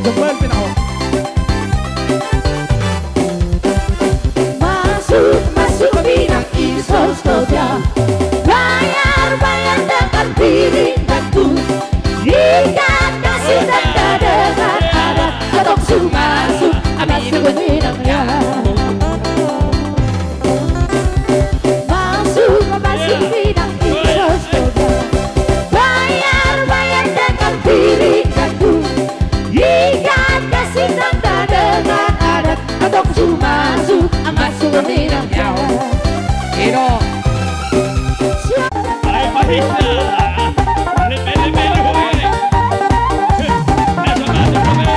Jempol pinao. Masuk ke bidang isostoja. Bayar dengan piring dan tuh. Ikan kasih tanda dengan adat. Ketok masuk ke bidangnya. Masuk bidang isostoja. Bayar dengan piring dan tuh. Ikan kasih tanda dengan adat. Ketok masuk ke bidangnya. Ino. Ay, mahina. Lebe-lebe ho eh. Masuk kami.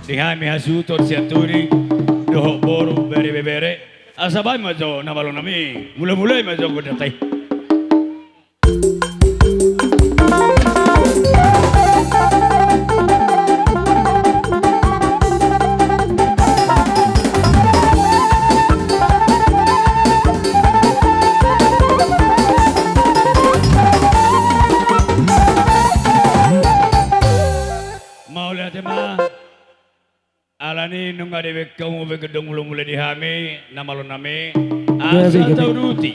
Dihami hasutor siaturi dohok boru bere asabay majo nabalong nami mula-mulay majo ko datay. Maulah tema alani nung adewek kamu begedong mula-mula dihami namalon nami asal tahu ruti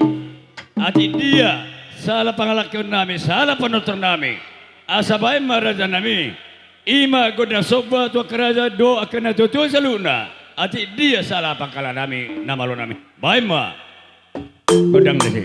ati dia salah pangalakyon nami salah penutur nami asabay maraja nami ima goda soba tua keraja do akan tutu saluna ati dia salah pangkala nami namalon nami baik ma godang desi.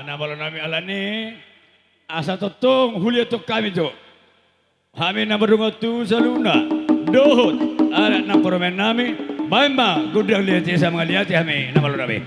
Nabalon nami alani asa totong hulia tok kami jo kami na berdungo tu saluna dohot anak na poromen nami baima gudang lihat sama lihat kami nabalon nami.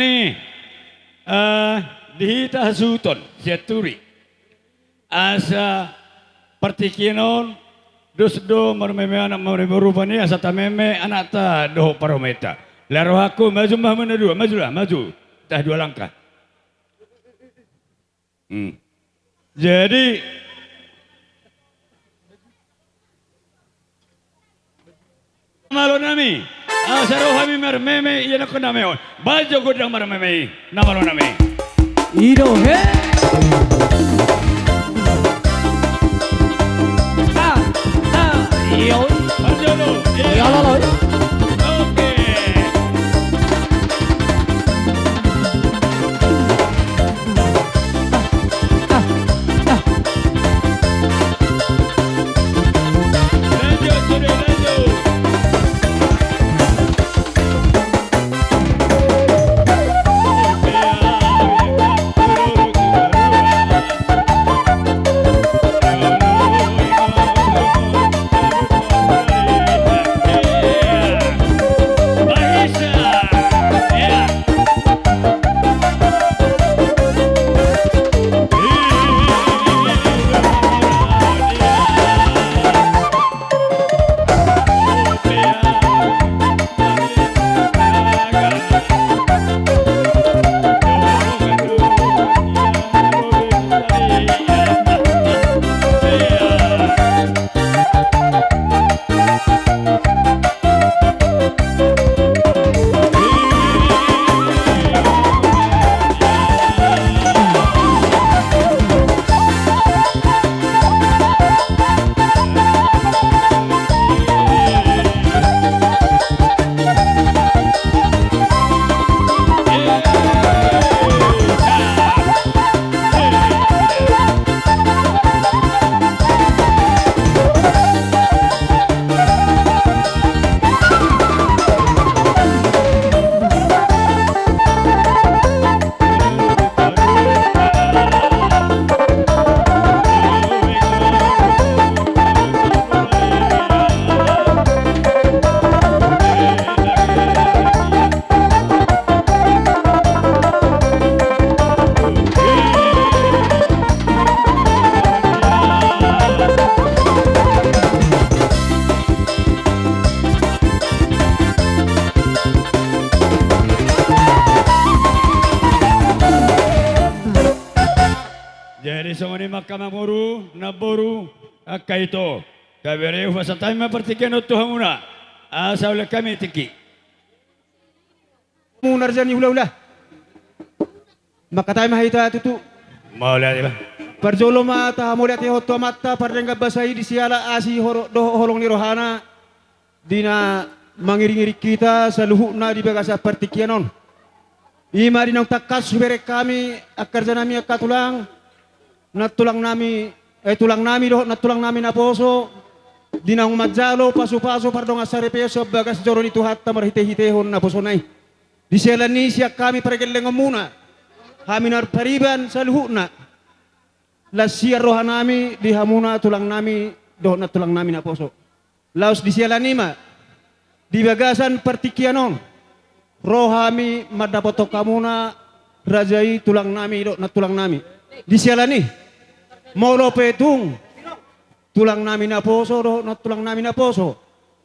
nih dihita suton siaturi asa partikinon dosdo marmeme anak marmerubani asa tameme anak ta doh parometa laro aku maju mah mana dua majulah maju tah 2 langkah. Jadi malo nami asaro hami marmeme iya nak nameon bajo godang marmeme namalo nami Ido he. Yo. bajo lo Yo lo lo. oke lanjut sudah lanjut. Jadi songoni Mahkamah Muru naboru akaito kabere ufasatay mapartikan utuhamuna asa oleh kami tiki. Munar jan hula-hula. Makatay mahita tutu. Mau lihat ya? Parjolo mata muliat ni hoto mata parengga basai di siala asi holong ni rohana dina mangiring-iring kita saluhuna di bagasa partikianon. Ima dinang takas subere kami akar janami akatulang natulang nami tulang nami doh natulang nami naposo dinang majalo pasu-pasu pardong asare peso bagas joron itu hatta marhite-hitehon naposo nai di selani siak kami pergeleng muna haminar pariban saluhuna la siar rohanami di hamuna tulang nami doh natulang nami naposo laos di selani ma di bagasan partikianon rohami madapoto kamuna rajai tulang nami doh natulang nami di selani Molo petung tulang nami na poso roh na tulang nami na poso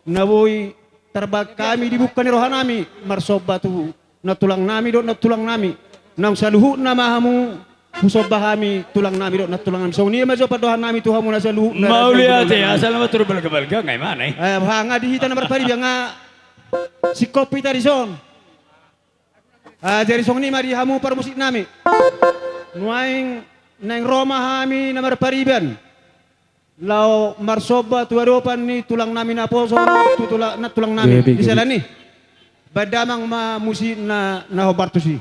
nawoy tarbag kami dibuka ni rohanami marsob batu na tulang nami do na tulang nami nang saluhu na mahamu husob bahami tulang nami do na tulang nami so niya maso padohan nami tuhamu na saluhu Mau lihat ya asal nama turun balga ngay mana hanga dihita na marpari nga si kopi tadi son jadi song ni mari hamu par musik nami nuaing neng Roma hami na marpariban lao marsoba tuaropan ni tulang nami na poso na tulang nami di sana ni badamang ma musi na hobartusi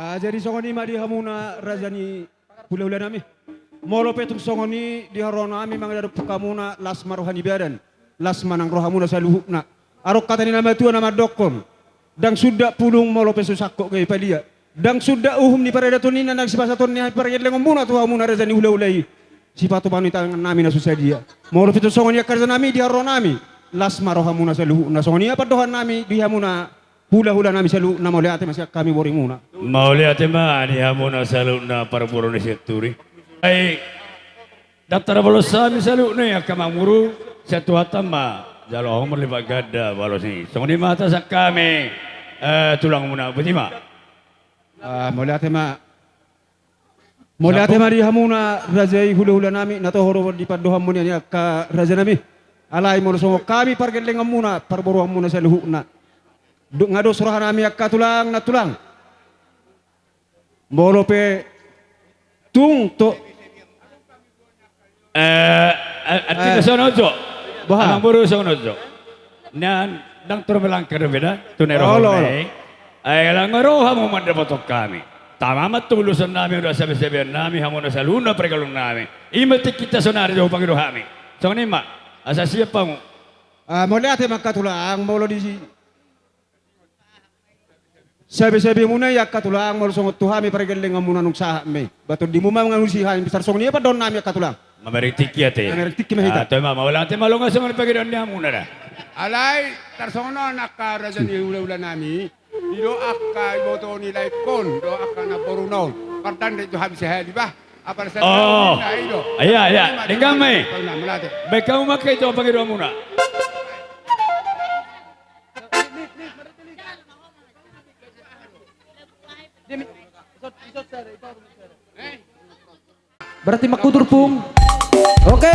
Jadi songoni ma di hamuna rajani hula-hula nami. Molo petung songoni di harona ami mangada pukamuna lasma rohani badan. Lasma nang rohamuna saluhukna. Arok kata ni nama tua nama dokon. Dang sudah pulung molo pesu sakok ke palia. Dang sudah uhum ni parada tunina nang sibasa tunni parada lengomuna tu hamuna rajani hula-hulai. Sipatu panita nami na susadia. Molo petung songoni akarza nami di harona ami. Lasma rohamuna saluhukna. Songoni apa dohan nami di hamuna hula-hula nami selalu nama oleh ate masih kami boring muna. Mau lihat ma ni hamuna saluna para burung seturi. Ai daftar bolosa misalu ne akamamuru satu hatama jalo homor liba gada balosi. Songoni mata sak kami tulang muna betima. Mau lihat ma di hamuna rajai hula-hula nami nato horo di padoham muna ni ka raja nami. Alai mo songo kami pargeleng muna parboruam muna saluhukna. Ngado surahan ami akka tulang na tulang. Bolo pe tung to. Arti sonojo. Baha. Ang buru sonojo. Nan dang turmelang kerbeda tunero holai. Ay lang ngaro hamo mandapatok kami. Tama matulusan namin udah sabi-sabihan namin hamo na saluna pregalong namin. Imati kita sonari do pangiro kami. So ni ma asa siapa mo? Mo lihat makatulang bolo di sabi-sabi muna ya katulang mo songo tuhami pargeleng muna nung saha me. Bato di mo manganusihan besar song niya pa don nami katulang. Mameritik ya te. Mameritik mahita. Ato ma mawala te malunga sa mga pagidon niya muna na. Alay, tarsono nakaraja ni ula-ula nami. Dilo akka iboto ni kon, do akka na porunon. Kartan dito habis di ba? Apa sa Oh. Aya, dengang me. Malate. Beka umakay ito pagidon muna. Berarti makutur pung. Oke.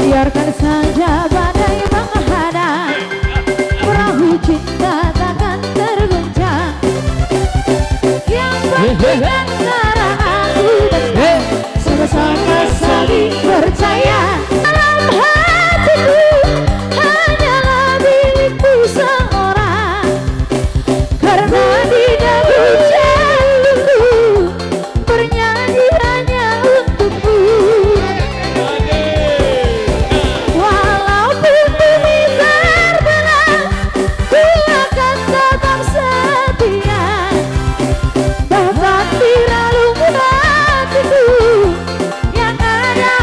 Biarkan saja badai menghadang, perahu cinta takkan terguncang. Yang penting antara aku dan kau sama-sama saling percaya. Dalam hatiku hanyalah milikku seorang, karena di dalam jantungku bernyanyi hanya untukmu. Yang ada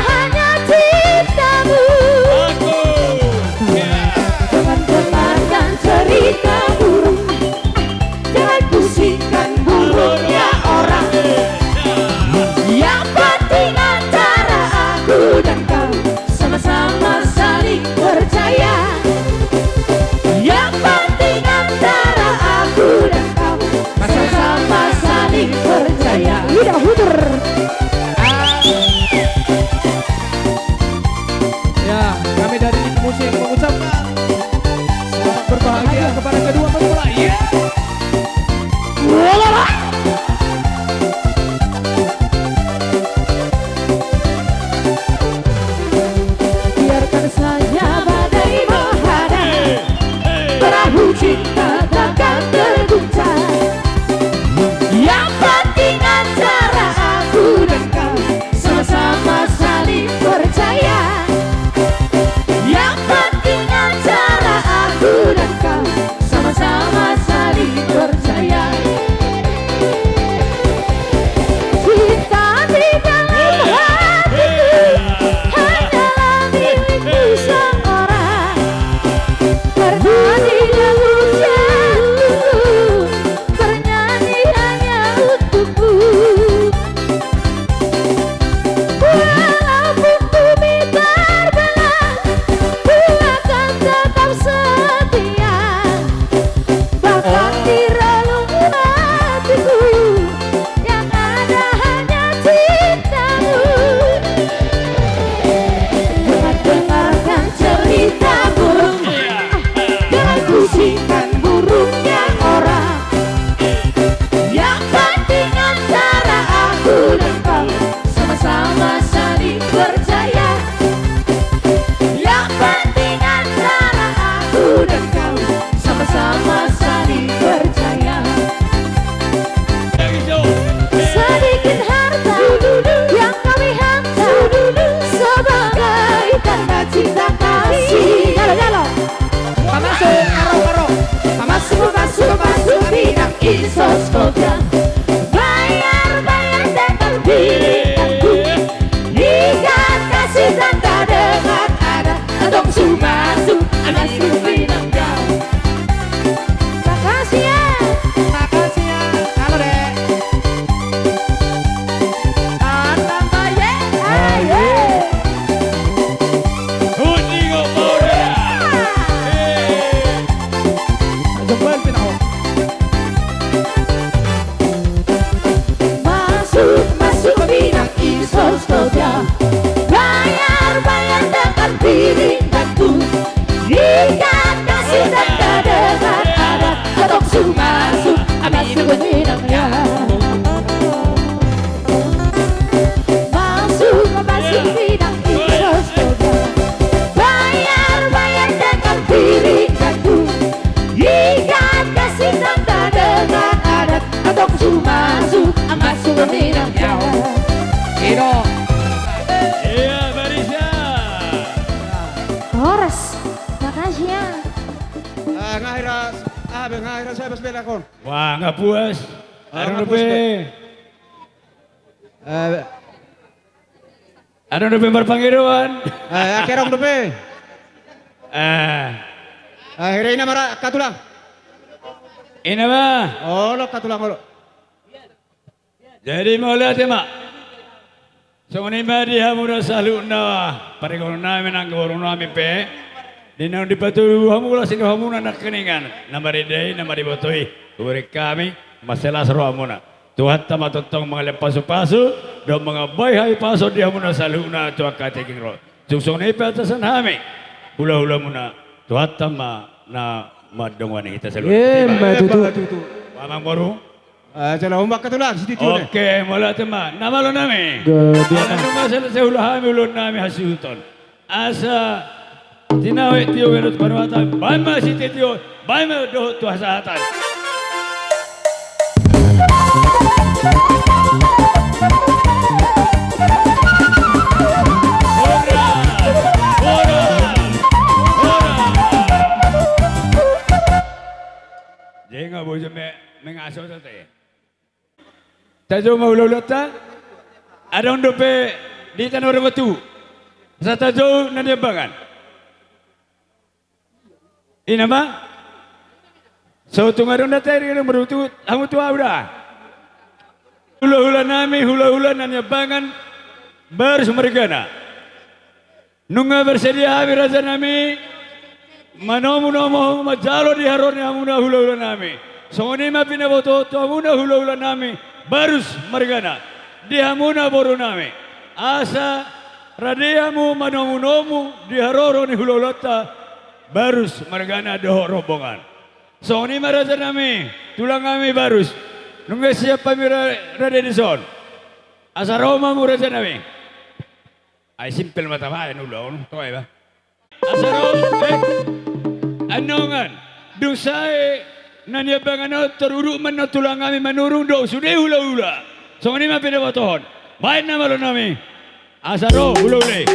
aku dan kau sama-sama saling percaya. Yang penting antara aku dan kau sama-sama saling percaya. Sedikit harta yang kami hantar sebagai tanda cinta kasih. Galo-galo. Pamasuk, karo-karo. Pamasuk, bidang isoskopnya. Bayar dengan bidangku. Ikat kasih tanda dengan ada. Atong sumasuk, anak bidang kau. Makasih ya. Makasih ya. Halo deh. Masuk ke bidang isoskopnya. Bayar dengan bidangku. Ikat kasih tanda dengan ada. Atong sumasuk, anak bidangnya. Masuk bidang isoskopnya. Bayar dengan bidangku. Ikat kasih tanda dengan adat. Atong sumasuk, masuk bidangnya. Ino. Iya, Barisa. Horas. Makasih ya. Ngahira saya bersepeda kon. Wah, nggak puas. Ada nggak lebih. Ada lebih berpanggilan. Akhirnya depe. Ah, Akhirnya ini marah katulang. ini mah. Oh, lo katulang lo. Jadi mau lihat ya, Mak. So ini mah dia mula selalu nawa. Parikono nami nang baru nami pe. Di nang di batu hamu lah sini hamu nak keningan. Nama ridai, nama dibotoi. Kuberi kami masalah seru hamu na. Tuhan tamat tentang mengalih pasu-pasu. Dan mengabai hai pasu dia muna selalu na tuan kateking ro. Sungsung ni pe atasan hami. Hula-hula muna. Tuhan tamat na madongwan kita selalu. Tutu. Mamang baru. Jalan ombak katulang situ tu. Oke, mulai teman. Nama lo nami. Ada rumah saya ulah kami ulun nami hasuton. Asa tinawe tio wenut panuatan. Baima si tio, baima doh tu hasatan. Jangan boleh mengasuh tadi. Tajo mau lulata, ada undupe di tanah batu. Sa tajo nanti bangan. Ini apa? So tungarun datang ini berutu, kamu tua udah. Hula-hula nami, hula-hula nanya bangan bersumergana. Nunga bersedia habis raja nami. Manomu majalo di harornya amuna hula-hula nami. So ini mah pinaboto tu amuna hula-hula nami. Barus margana dihamuna boru nami asa radiamu manomu di haroro ni hulolota barus margana doh rombongan so ni maraja nami tulang kami barus nunggu siapa mira rade di son asa roma mu raja nami ay simple mata ba ulon to ay ba asa roma anongan dusai nanya bangan teruruk mana tulang kami menurun do sudah hula-hula. So ini mah pindah batohon. Baik nama lo nami. Asaro hula-hula.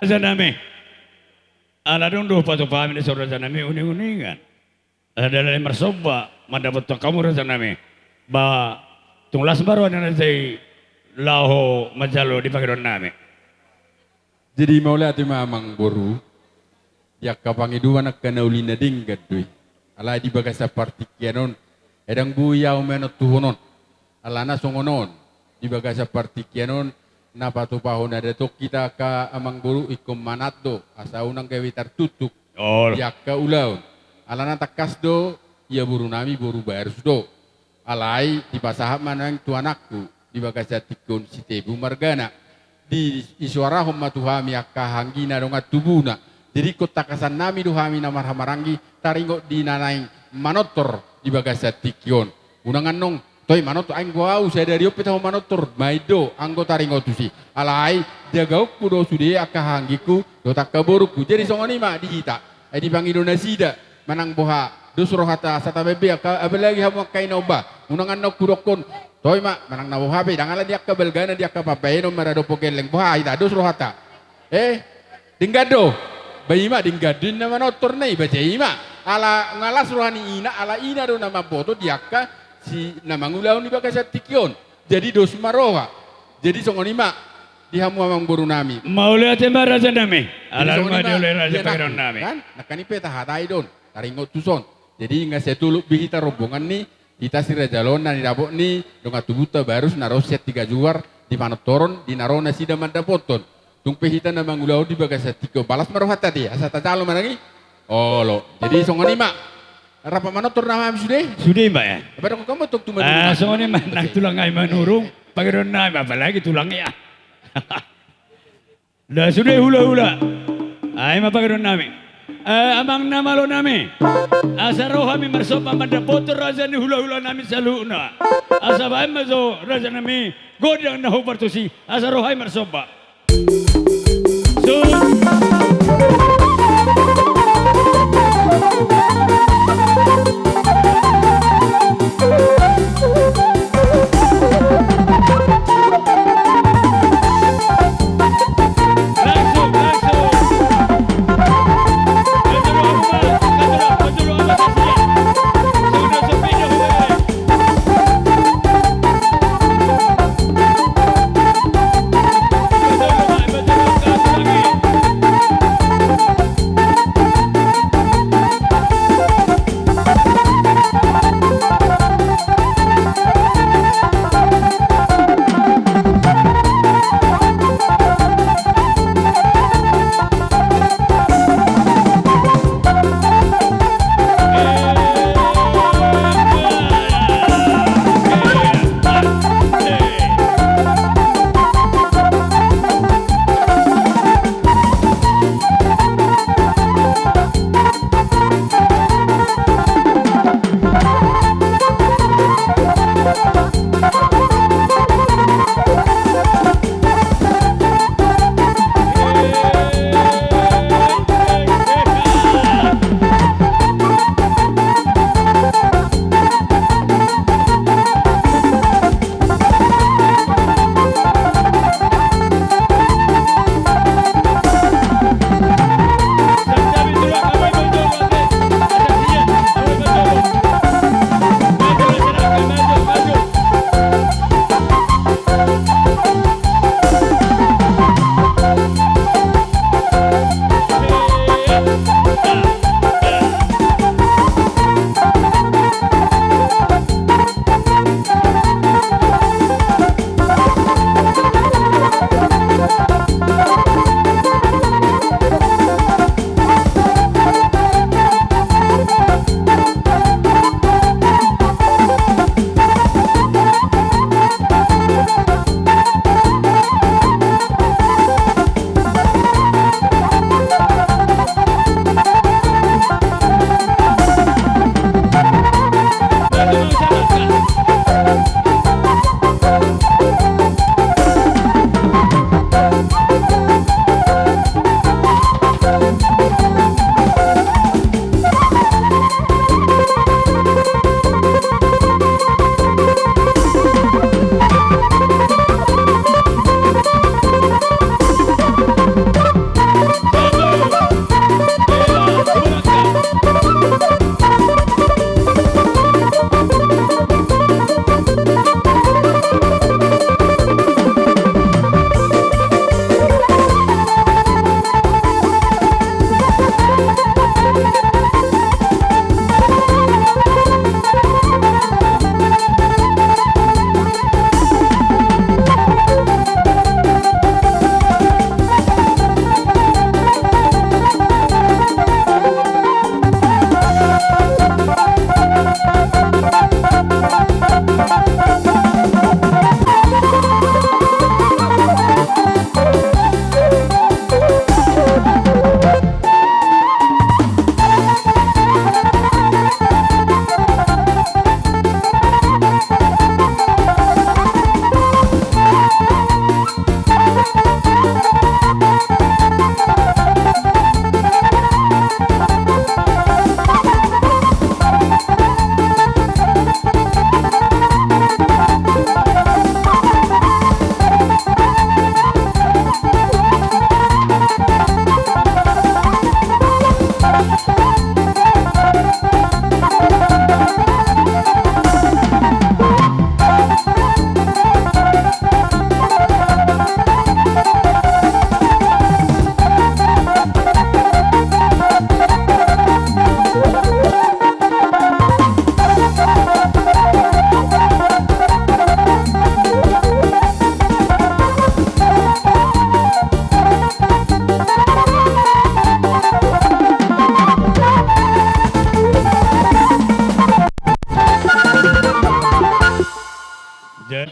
Raja nami. Ala dong do patu pahami ni raja nami uning-uningan. Ada dari mersoba mendapat kamu raja nami. Ba tunglas baru ada dari laho majalo di pagidon nami. Jadi maula ati mamang boru yak kapangiduan ak kanaulina dinggat dui. Ala di bagasa partikianon edang buyaw menot tuhonon. Ala na songonon di bagasa partikianon na patupahon ada to kita ka amang boru ikom manatdo asa unang gawitar tutuk Oh, yak ka ulaw. Ala na takas do ia boru nami boru bayar do. Alai di pasahap manang tuanakku di bagasa tikon si tebu margana. Di isuara homma tuhami akka hanggina donga tubuna. Jadi kota kasan nami duhami na marhamarangi taringo di nanaing manotor di bagasa tikion. Unangan nong toy manotor aing gua saya dari opet ho manotor maido anggo taringo tusi. Alai jagauk kudo sude akka hanggiku do tak kaboruku. Jadi songoni ma di hita. Di bang Indonesia manang boha dusro hata sata bebe akka abelagi hamu kainoba. Unangan no kurokon toy mak manang nawo hape dangala dia ka belgana dia ka papaino marado pokeleng boha ita dusro hata dinggado bayi mak dinggadin na manotor nei baca ima ala ngalas rohani ina ala ina do nama boto dia ka si namangulaun di bagasa tikion jadi dos maroha jadi songoni mak dihamu amang boru nami maula tema raja nami. jadi Ala songoni rumah mak, dia oleh raja dia pagidon nakki, nami. kan nakani peta hatai don taringo tuson jadi nggak setuluk bihita rombongan nih kita si rejalon na nirabok ni donga tubuta baru naruh set 3 juar di manotoron di naro nasi daman dapoton tung pehita na mangulau di bagasa tiko balas maruh hata dia asa tacalo managi oh lo jadi songoni mak rapa manotor nama sudah Sudah mbak ya. pada kamu tuk tuman Songoni nak tulang ay manurung pagidon nami apalagi tulang ya. Dah sudah hula-hula. Ay mapagidon nami. Amang nama lo nami. Asa rohami marsopa mandapoto raja ni hula-hula nami saluna. Asa bae mazo raja nami godang na hubartusi. Asa rohai marsopa. Sun. Langsung. Betul,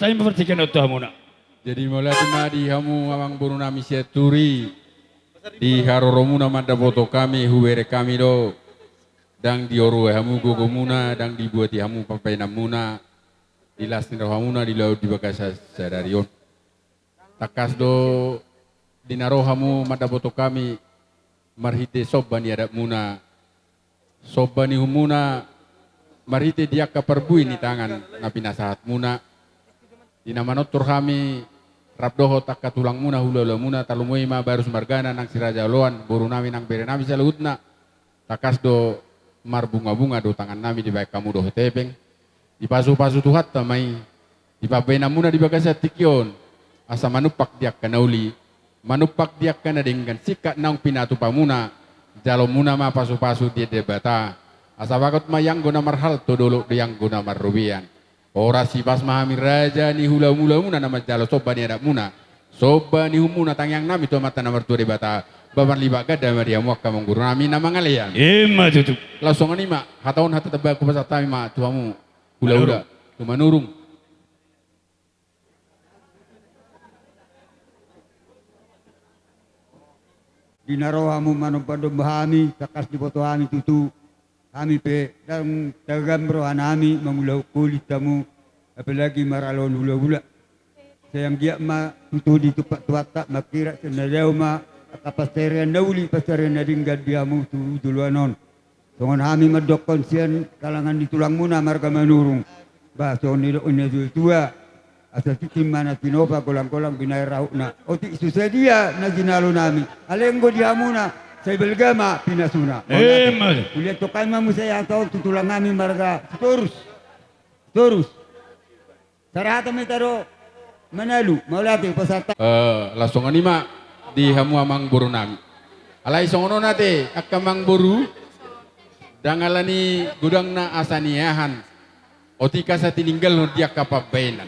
tanya mempertikan otoh muna. Jadi mulai di hamu amang buru nami seturi di haroromuna manda foto kami huwere kami do dang di oru hamu gogo muna dang dibuat hamu papai namuna di lastin rohamuna di laut di bakasa sadarion takas do di narohamu manda foto kami marhite sobani adap muna sobani humuna marhite dia kaperbui ni tangan napi nasahat muna di nama notur kami Rabdoho takka tulang muna hula muna talumoi ma barus margana nang siraja loan boru nami nang bere nami salutna takas do mar bunga do tangan nami di baik kamu do tepeng di pasu tuhat tamai di babena muna di bagasa tikion asa manupak diak kanauli manupak diak kana dengan sikat nang pinatu pamuna jalo muna ma pasu di debata asa bakot mayang guna marhal to dolo yang guna marrubian ora si pas mahami raja ni hula muna nama jalo soba ni ada muna soba ni humuna tangyang nami to mata nomor 2 bata baban liba gada maria muakka mengguru nami nama ngalian Ima tutup. langsung ni mak hataun hata tebak ku pasat tami mak tuamu hula cuma nurung Dinarohamu manupado bahami takas di foto kami tutu kami pe dalam dagam rohanami mengulau kulit kamu apalagi maralon hula-hula sayang dia ma tutu di tupak tuata makira senadau ma kapasterian nauli pasterian nadinggal diamu tu duluanon songon kami madokon sian kalangan di tulang muna marga manurung bah songon nidok unedul tua asal tikim mana tinopa kolang-kolang binay raukna oti susah dia na ginalo nami alenggo diamuna saya belgama pinasuna. Mas. Kulihat tokai mamu saya atau tutulang kami marga terus. Sarata metaro manalu maulati pasata. langsung ni mak di hamu amang buru nami alai songono nate akamang buru dangalani gudang na asaniahan otika sa tininggal no dia kapabenan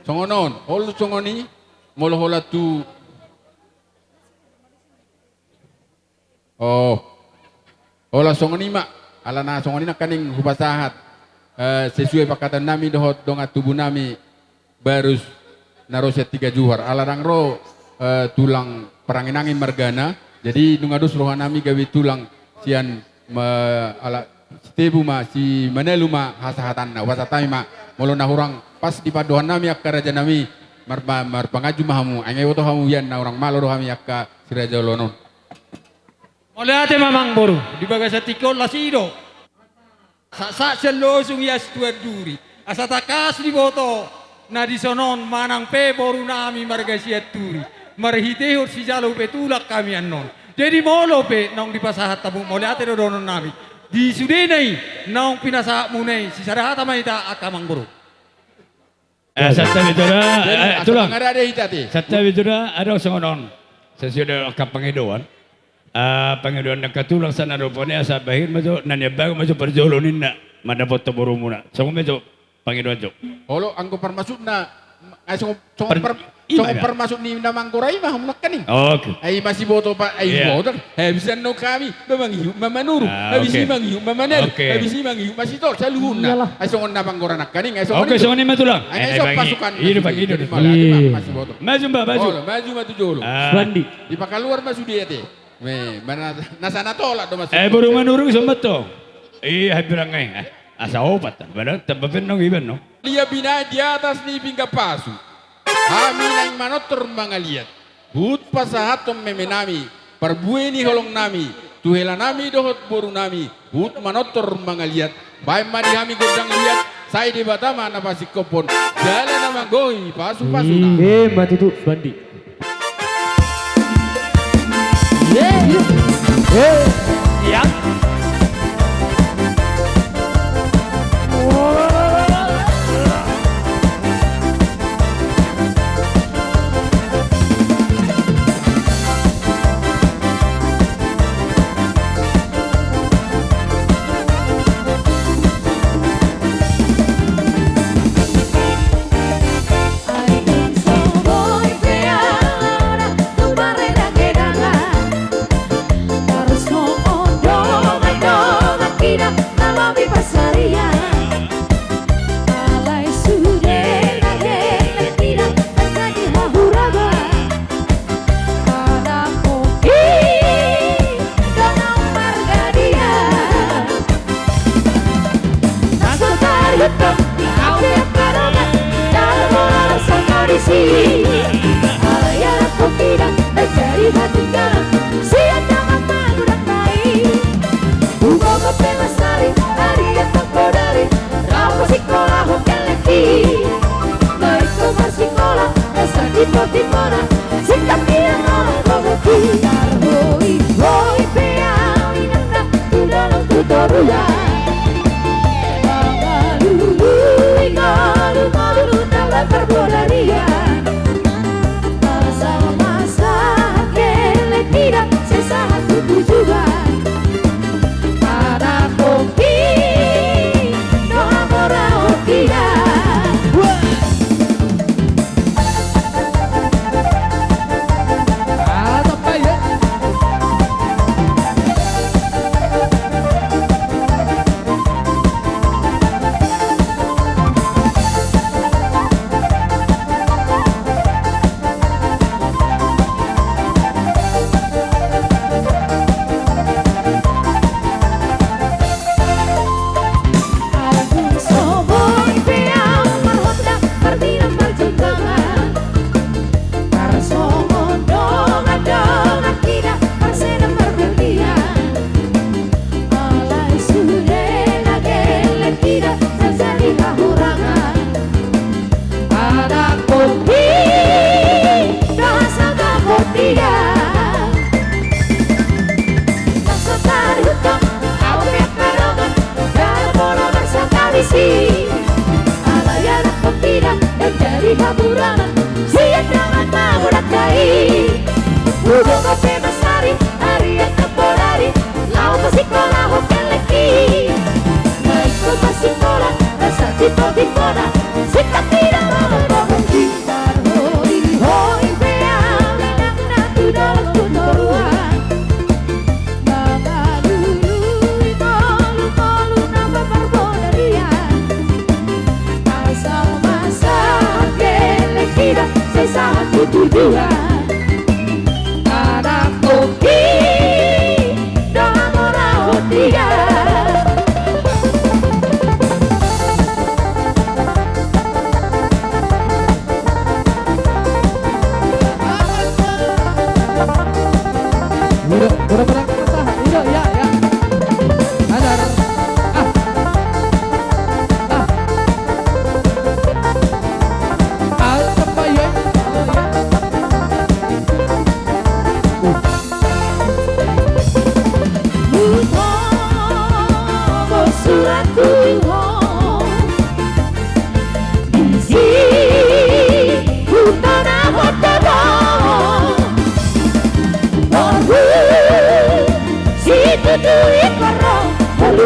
songonon hol songoni molohola tu ola songoni mak alana songoni na kaning hubasahat sesuai pakatan nami dohot dongat tubuh nami barus naroset 3 juhar alarang ro tulang peranginangi margana jadi nungadus rohan nami gawi tulang sian ala stebu ma si manelu ma hasahatan na wasatami ma molo na hurang pas di padohan nami akka raja nami mar pangaju mahamu angai woto hamu yan na orang malo rohami akka siraja lonon Oleh mamang boru di bagasa tikol lasido. Sa selosung yas tuan duri. Asa takas di boto na di sonon manang pe boru nami marga siat duri. Marhitehor si jalo petulak kami anon. Jadi molo pe nong di pasahat tabu mole ate donon nami. Di sudenai nong pinasa munai si sarahata maita akamang boru. Satta bitura tulang. ada hitati Satta bitura ada songonon. Sesudah kapangidoan. Pangidoan na katulang sa narupone asa bahir majo nanyabago majo perjolonin na madapot to buru muna. So medyo pangidoan jo. Olo anggo permasuk na ay song Ima ya? permasuk ni namang goray mah humnak kaning. Oke. Ay masih boto pa ay Yeah. boto. Habisan no kami memang mamanuru. Habis Okay. mangiu mamanel. Okay. Habis mangiu masih tol saluhuna. Ay song namang goranak kaning ay song. Oke, so ni matulang. Ay song pasukan. Ini pagi itu. Masih boto. Maju mbak, maju. Olo maju maju jolo. Bandi. Di pakaluar masuk dia te. Me mana nasana tolak do masuk. Baru manurung sobat to. Bilang asa opat. Padahal tabapin nong iban no. Dia bina di atas ni pingga pasu. Kami naing manotor mangaliat. Hut pasahatom memenami. Perbueni holong nami. Tuhela nami dohot boru nami. Hut manotor mangaliat. Baik madi kami godang liat. Saya di Batama na pasik kopon. Jalan nama goi pasu-pasu na. Matutu bandi. Yang Ay, voy ahora tu barrera quedará. Terus ngomong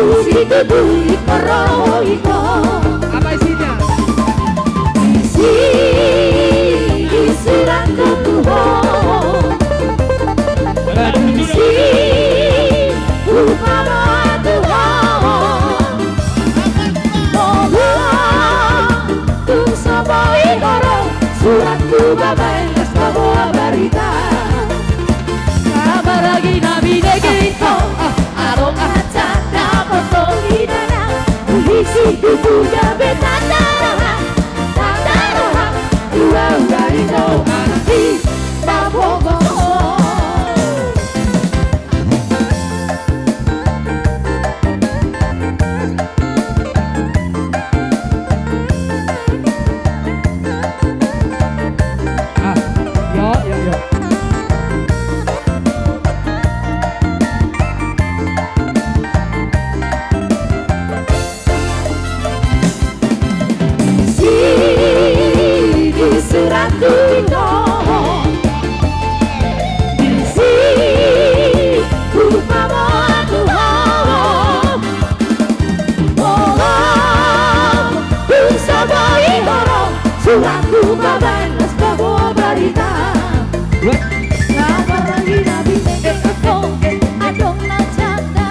situ beli karo iko. Apa isinya? Isi surat ketuhon. Isi upama Tuhan. Mohon tung saboi karo suratku babai sebuah berita. Kabar lagi nabi negito. Arong acan dapat hidana. Isi tubuhnya betandara. Tandara. Ura-ura itu arti nabogo. Yo. Di suratku itu isi upama Tuhan. Mohon bisa bayi orang suratku babai sebuah berita. Kabar lagi nabi negeko adong najanda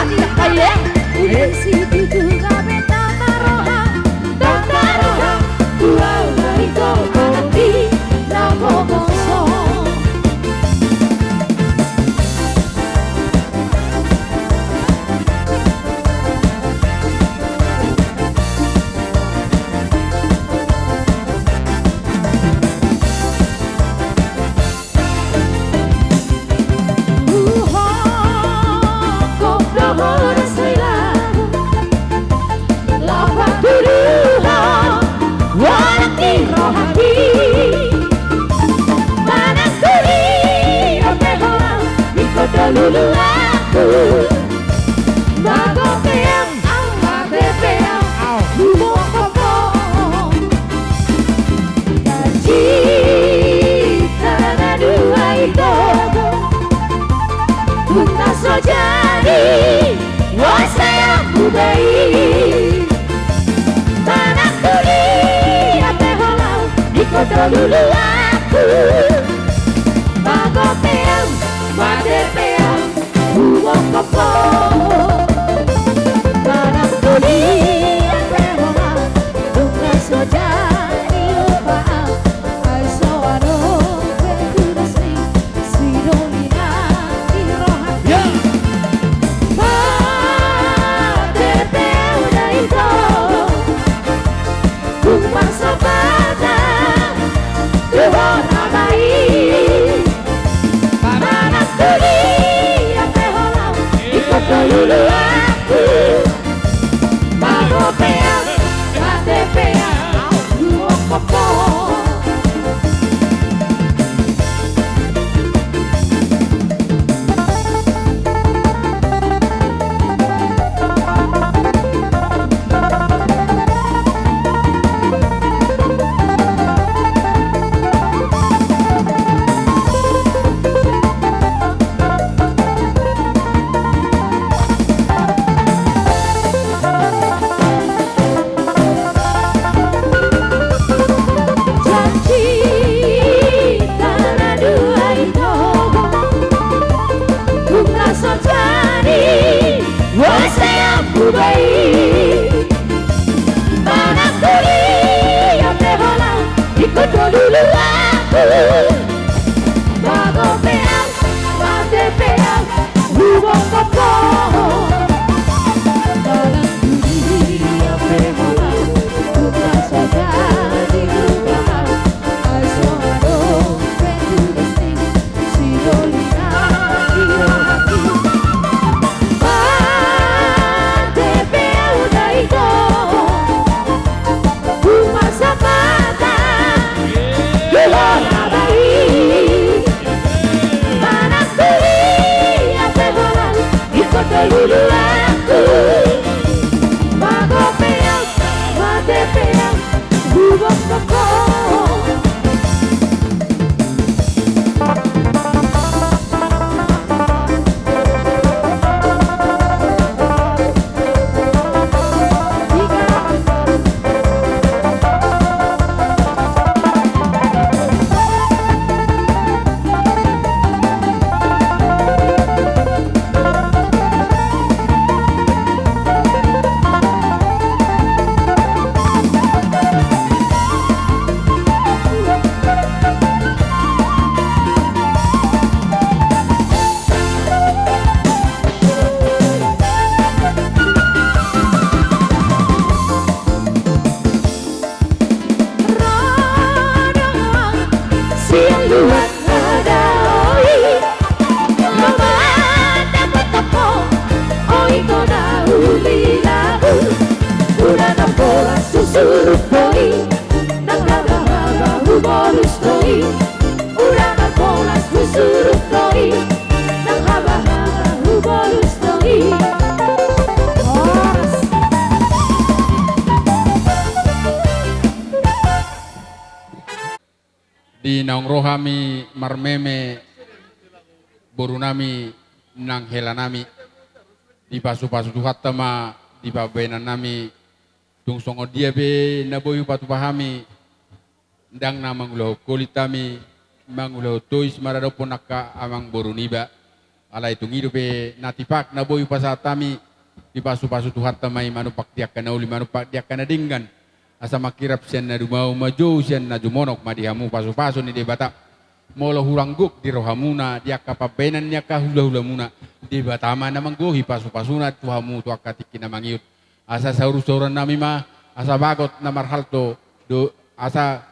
tidak kaya isi itu gabe tataroha tataroha ura-ura itu arti nabogoso. Lulu aku bago peang ang matepeang lumong kopong gaji karena dua itu tuntas so jadi wasaya budai tanah kuli ate halau ikoto lulu aku bago peang matepeang lumong kopong tanah kuli ate halau tuntas so jadi upaan ay so ano kwenturasi sidolina irohati matepeang na ito kung masabata Tuhan amai di naung rohami marmeme boru nami nang hela nami di pasu-pasu tuhatama di babenan nami tung songo dia be naboyu patu pahami ndang na mangulo kulitami mangulo tois marado ponaka amang boru niba ala itu ngido be natipak naboyu pasatami di pasu-pasu tuhatama manupak diakana uli manupak diakana dinggan asa makirap sian na dumau maju sian na jumonok madihamu pasu-pasu ni debata molo hurangguk di rohamuna dia kapabenan niya kahula-hula muna di batama na manggohi pasu-pasuna tuhamu tuakatiki na mangiut asa saurus-sauran nami ma asa bagot na marhalto do asa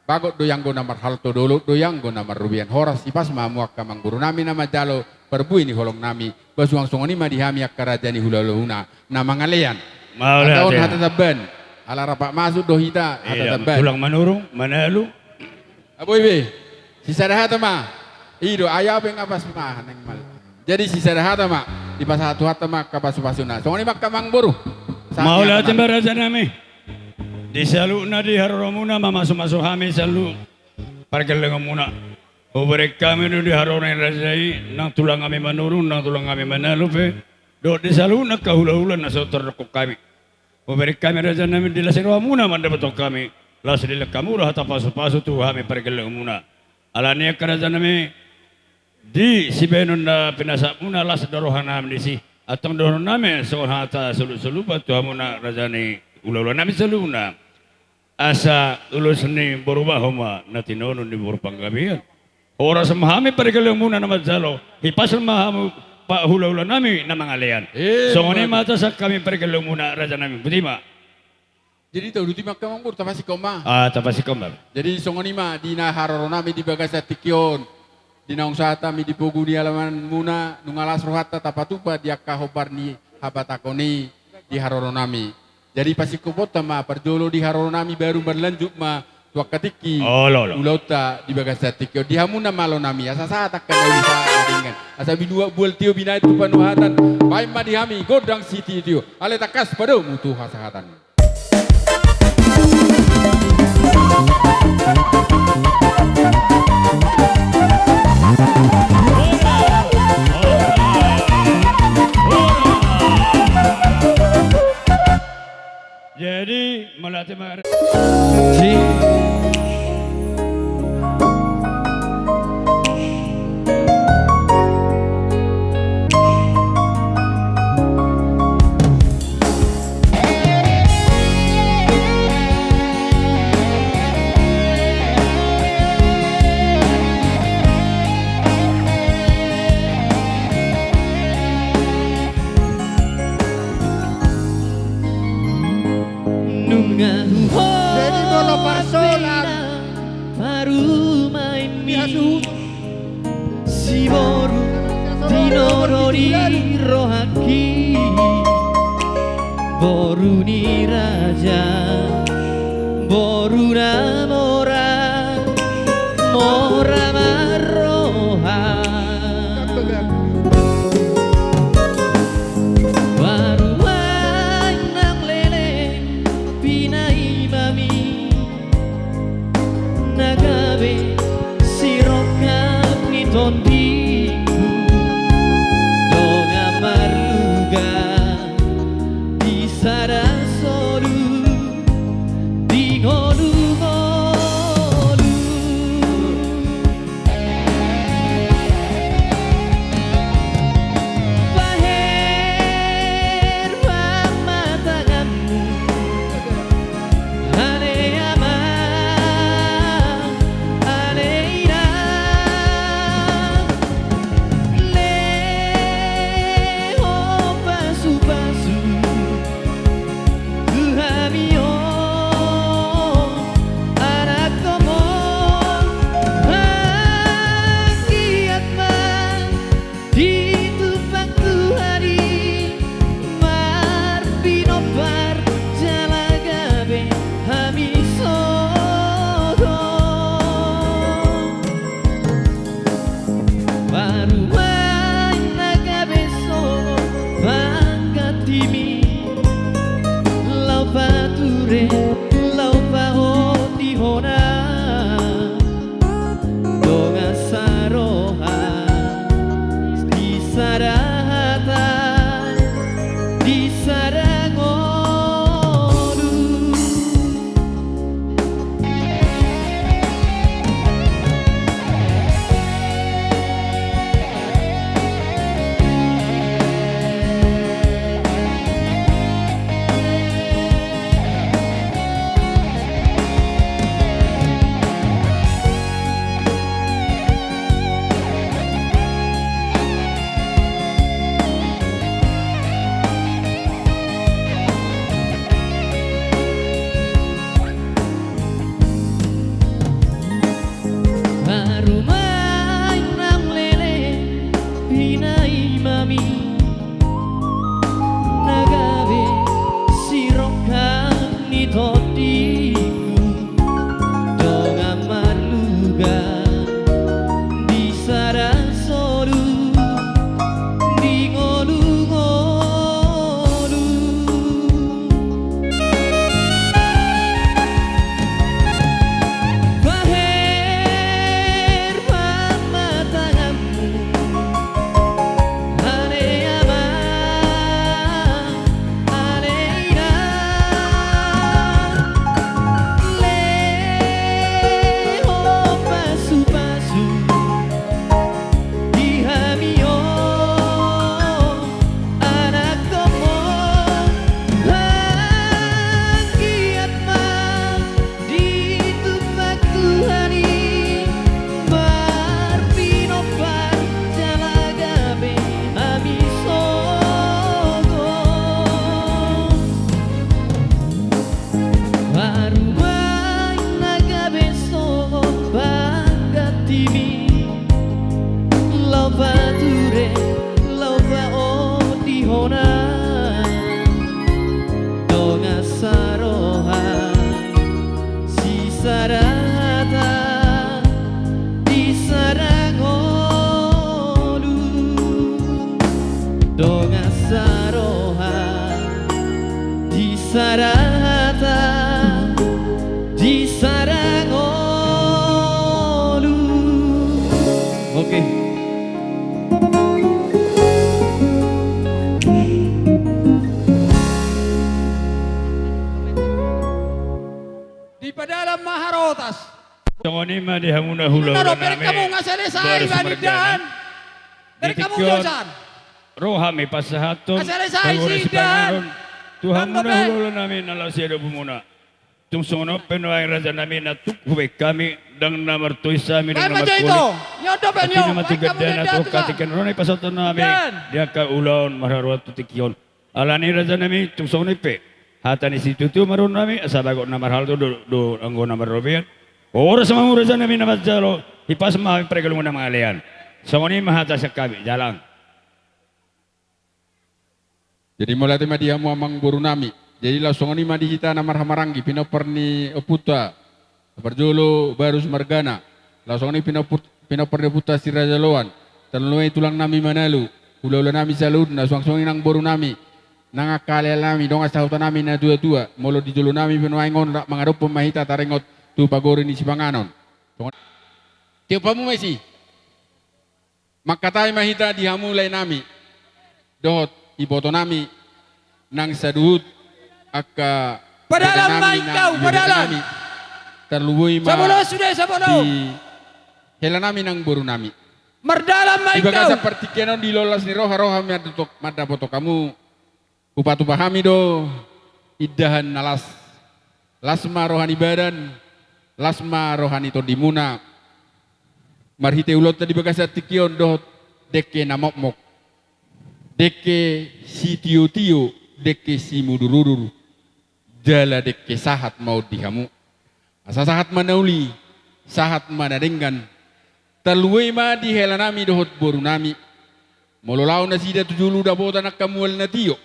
bagot doyanggo na marhalto dolo doyanggo na marubian horas ipas mamuak kamang guru nami na majalo perbui ni holong nami basuang songoni ma dihami akkaraja ni hula-hula na mangalean ataon hatataban ala rapak masuk dohita hatataban tulang manurung manalu aboy be sisa dahata ma ido ayaw beng apas ma neng mal jadi sisa dahata ma di pasatu hata ma kapasu-pasuna songoni mak kamang buru Maula tembaraja nami di salu na di haroromuna mamasu-masu hami salu parkelenga muna obrek kami di harorona rajai nang tulang kami manurung nang tulang kami manalu pe do di salu na kahula-hula na sotor ko kami obrek kami raja nami di lasirwa muna mandabatok kami las di lekamura hata pasu-pasu tu hami parkelenga muna alania karaja nami di sibenon na pinasak muna las dorohan nami di si atau dorohan nami sohata selu-selu batu hamuna rajani ula-ula nami seluna asa ulus ni berubah homa natinono di berpanggabian ora semahami parkelenga muna nama jalo hipasal mahamu pak hula-hula nami nama ngalean sohone mata sak kami parkelenga muna raja nami butima jadi tahu duti mak kamang buru tapasi koma tapasi koma jadi songoni ma di na haroro nami di bagasa tikion di naung sata mi di pogu di halaman muna nungalas rohata tapatupa dia kahobar ni habatakoni di haroro nami jadi pasi kubota ma perjolo di haroro nami baru berlanjut ma tuakatiki ulauta di bagasa tikion di hamuna malo nami asa sata kana bisa dengan asa binua bual tio binai tu panuhatan baik ma di hami godang siti tio ale takas pada mutu hasahatan jadi melatih Jadi bola parsolan baru main si boru dinorori rohaki boru ni raja boru namora mora maroha tondiku donga marluga di sarasoru di ngolu-ngolu paher mama tanganmu ane ama Oke. Di padalam maharotas. Tongoni mah di hamuna hula Naro, ulan pero nami. kamu nggak selesai, Baru Bani sumergana. Dan. Dari kamu Ditikyon. josan. Rohami pasahaton. Nggak selesai Tawari sih, Sipangaron. Tuhan Dan muna Nobe. hula ulan nami nalasya bumuna. Tungsono penuai raja nami na tukhuwe kami dang namar tuisa mi Baik dang namar macam itu. kulit. Nyodo Pati penyo. nama tiga dan atau katikan ronai pasaton nami. Dan. Dia ka ulaon marharuat tutikyon. Alani raja nami tungsono pe. Hatani situ tu marun nami asabago namar hal tu do anggo namar robian. Ora sama raja nami namar jalo. Hipas mah pregalungan nama alian. Songoni mahata sakabi jalang. Jadi mulai tema dia muamang boru nami. Jadi langsung ini madi hita namar hamarangi pinoperni oputa. Perjolo baru Sumargana. Langsung ini pinoperni oputa si Raja Loan. Terlalu tulang nami manalu. Ula-ula nami salud na suang-suang nang boru nami. Nang akale nami dong asahutan nami na tua-tua. Molo di jolo nami penuaingon mangarop pemahita tarengot tu pagori ni Sipanganon. Tiap pamu mesi. Makatai mahita dihamulai nami. Dohot iboto nami nang sadut aka Padalam nami main kau, padalam. terluwui ma Sabolo sudah sabolo. di hela nami nang boru nami Merdalam main di baga kau. seperti kenon di lolas ni roha mada foto kamu upatu pahami do idahan nalas lasma rohani badan lasma rohani to dimuna marhite ulot di baga tikion do deke namokmok deke si tio deke si mudururur jala deke sahat mau dihamu asa sahat manauli sahat manadenggan talwe ma di helanami dohot boru nami mololau na sida tujulu da bota nakamual na tio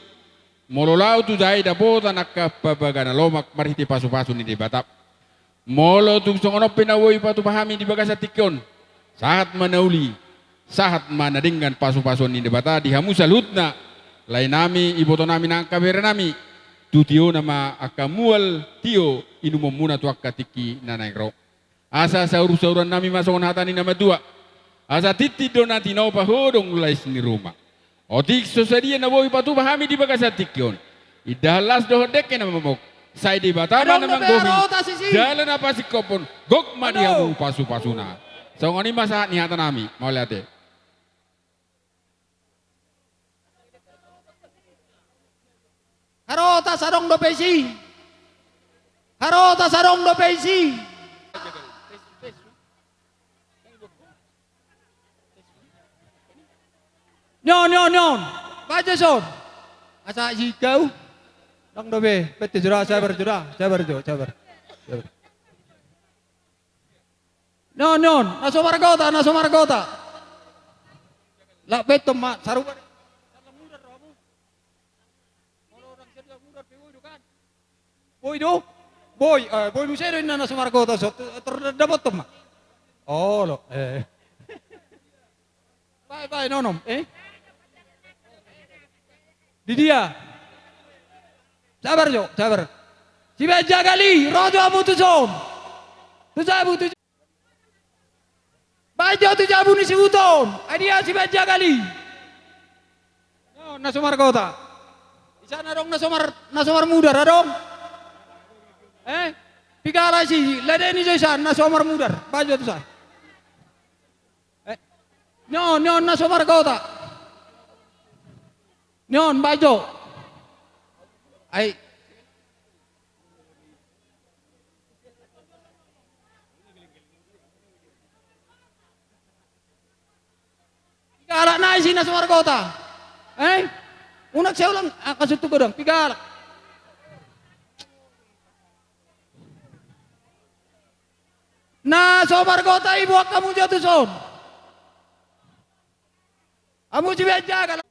mololau tu dai da bota nakapabagana lomak marhite pasu-pasu ni debatap molo tu songono penawoi patu pahami di bagasa tikon sahat manauli sahat mana dengan pasu-pasu ni debata dihamu salutna lain nami iboto nami nang kabere nami tu tio nama akamual tio inu memuna tu akatiki nanaikro asa saur-sauran nami masongon hatani nama dua asa titi donati nau pahodong lais ni rumah otik sosadia na boi patu pahami di bagasa tikyon idalas dohodeke nama mok sai di batama Adong namang nabe bohi arota sisi. jalan apa si kopon gok ma Aduh. dihamu pasu-pasuna songoni masa ni hata nami mau lihat deh. Harota sarong do pesi. Harota sarong do pesi. Nyon. Baca son. Asa si kau. Dong do be. Bete jura sabar. Nyon. Naso margota. La beto ma saruba. Boy musero na nasa markota so terdapot to ma. Oh lo. Bye nonom Di dia. Sabar. Si beja kali rojo amu tu son. Tu jabu tu. Bajo tu jabu ni si uton. Adia si beja kali. No nasa markota. Isa na dong nasomar mudar dong. Pigala si ladeni josan na somar mudar bajo tu sa. Nyon na somar kota. Nyon bajo. Ai. Pigala na si na somar kota. Unak saya ulang kasut tu godong pigala. Na somar kota ibu kamu jatuh son. Kamu si beja kalau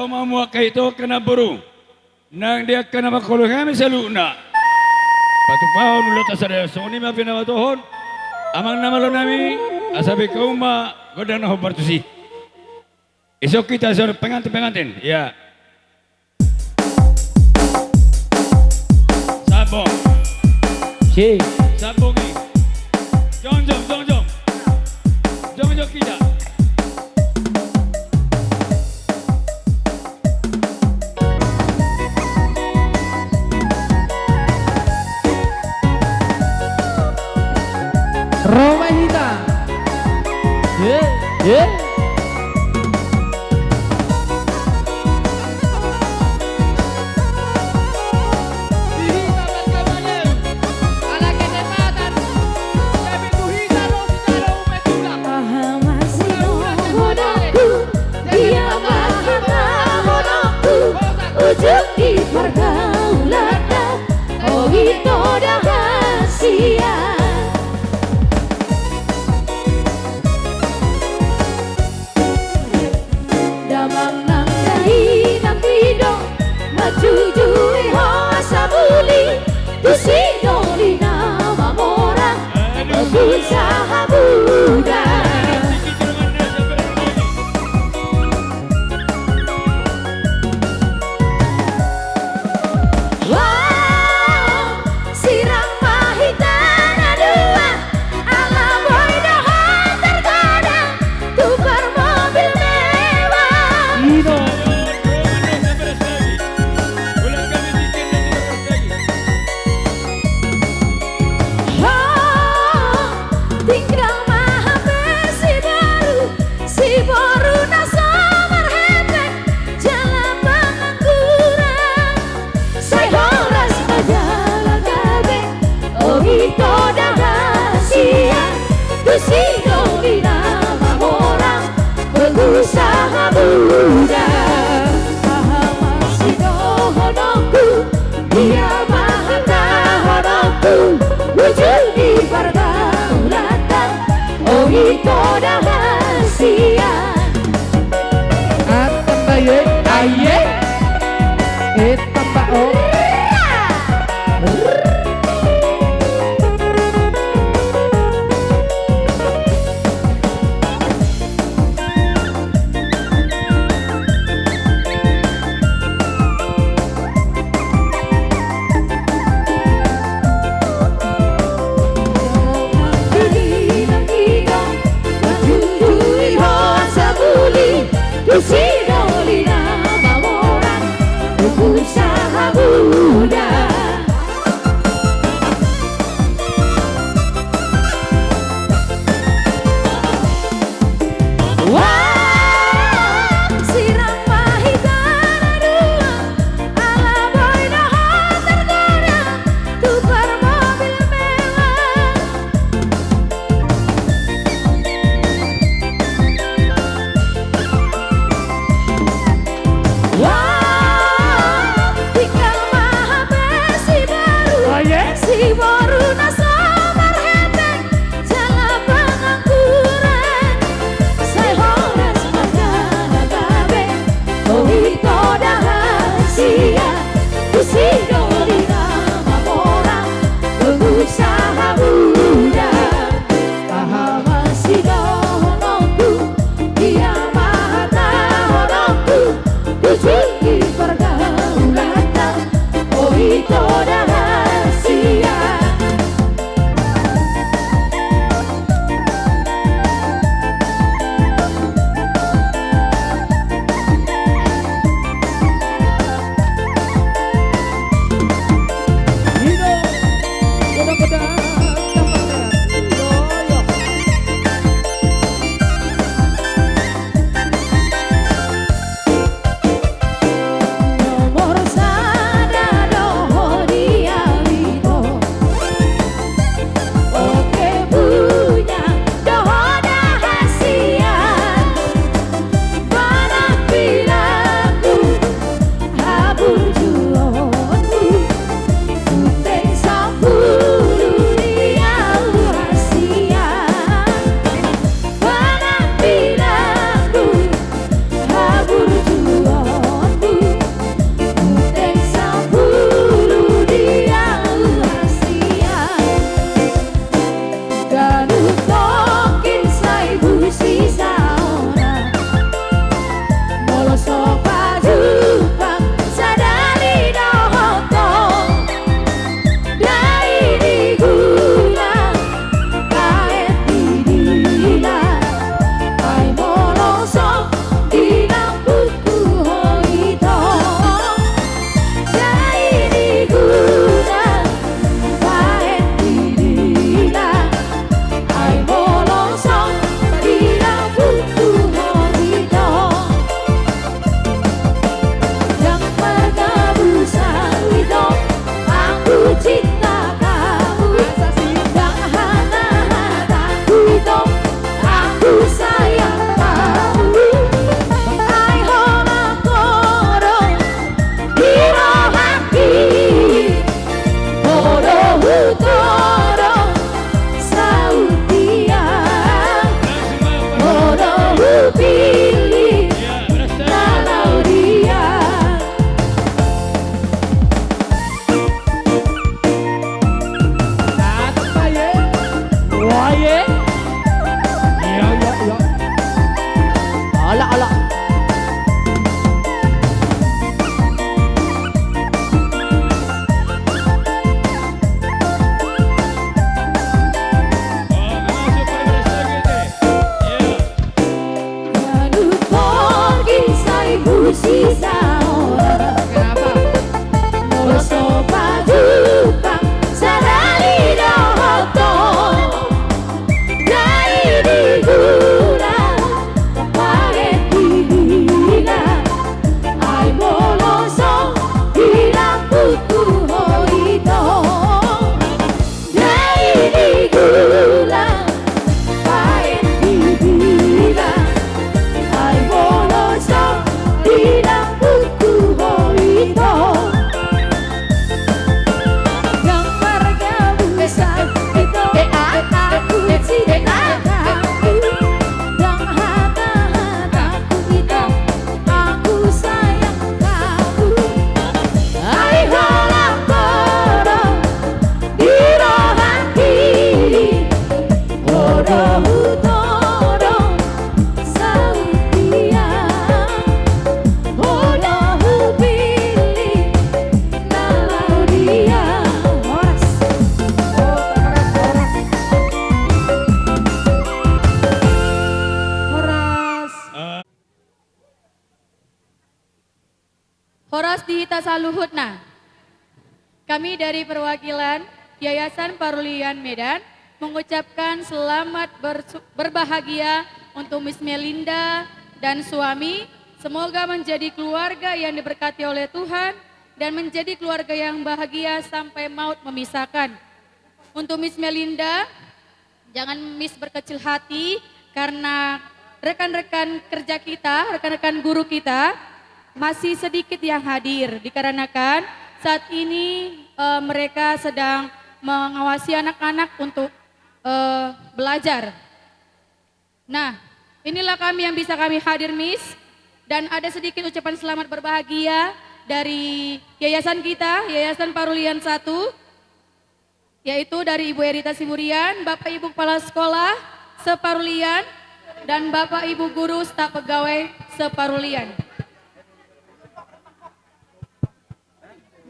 kau mau itu kena buru. Nang dia kena makulong kami sa luna. Patupahon ulo ta sa resoni ma pinawatohon. Amang namalo nami asabi kau ma godang na hobartusi. Isok kita sa pengantin. Ya. Sabong. Si. Sabongi. Jong kita. Romahita. Yeah. Ujung di pergaulan, oh itu rahasia. Damang nang dahi nang tido, majujui hoasa buli, tusido di nama orang, berusaha muda. Berusaha muda, masih dohonku, dia mahata honku, wujud di pergaulan, oh itu rahasia. Atambaye, aye, etambao. Tusidoli nama orang, berusaha muda. Wah, siram mahitana dua, ala boy dohon tergoda, tukar mobil mewah. Wah, tinggal maha besi baru, si baru nasamar hendek, jalan pengangguran, saya horas makanan babe, oh itu rahasia, tusido di nama orang, berusaha muda, masih dohonku, dia maha tahonku, ujung di pergaulan, oh itu rahasia. Hino, kodang-kodang, kita saluhutna. Kami dari perwakilan Yayasan Parulian Medan mengucapkan selamat berbahagia untuk Miss Melinda dan suami. Semoga menjadi keluarga yang diberkati oleh Tuhan dan menjadi keluarga yang bahagia sampai maut memisahkan. Untuk Miss Melinda, jangan Miss berkecil hati karena rekan-rekan kerja kita, rekan-rekan guru kita masih sedikit yang hadir dikarenakan saat ini mereka sedang mengawasi anak-anak untuk belajar. Nah, inilah kami yang bisa kami hadir, Miss. Dan ada sedikit ucapan selamat berbahagia dari yayasan kita, Yayasan Parulian 1, yaitu dari Ibu Erita Simurian, Bapak Ibu Kepala Sekolah Separulian, dan Bapak Ibu Guru Staf Pegawai Separulian.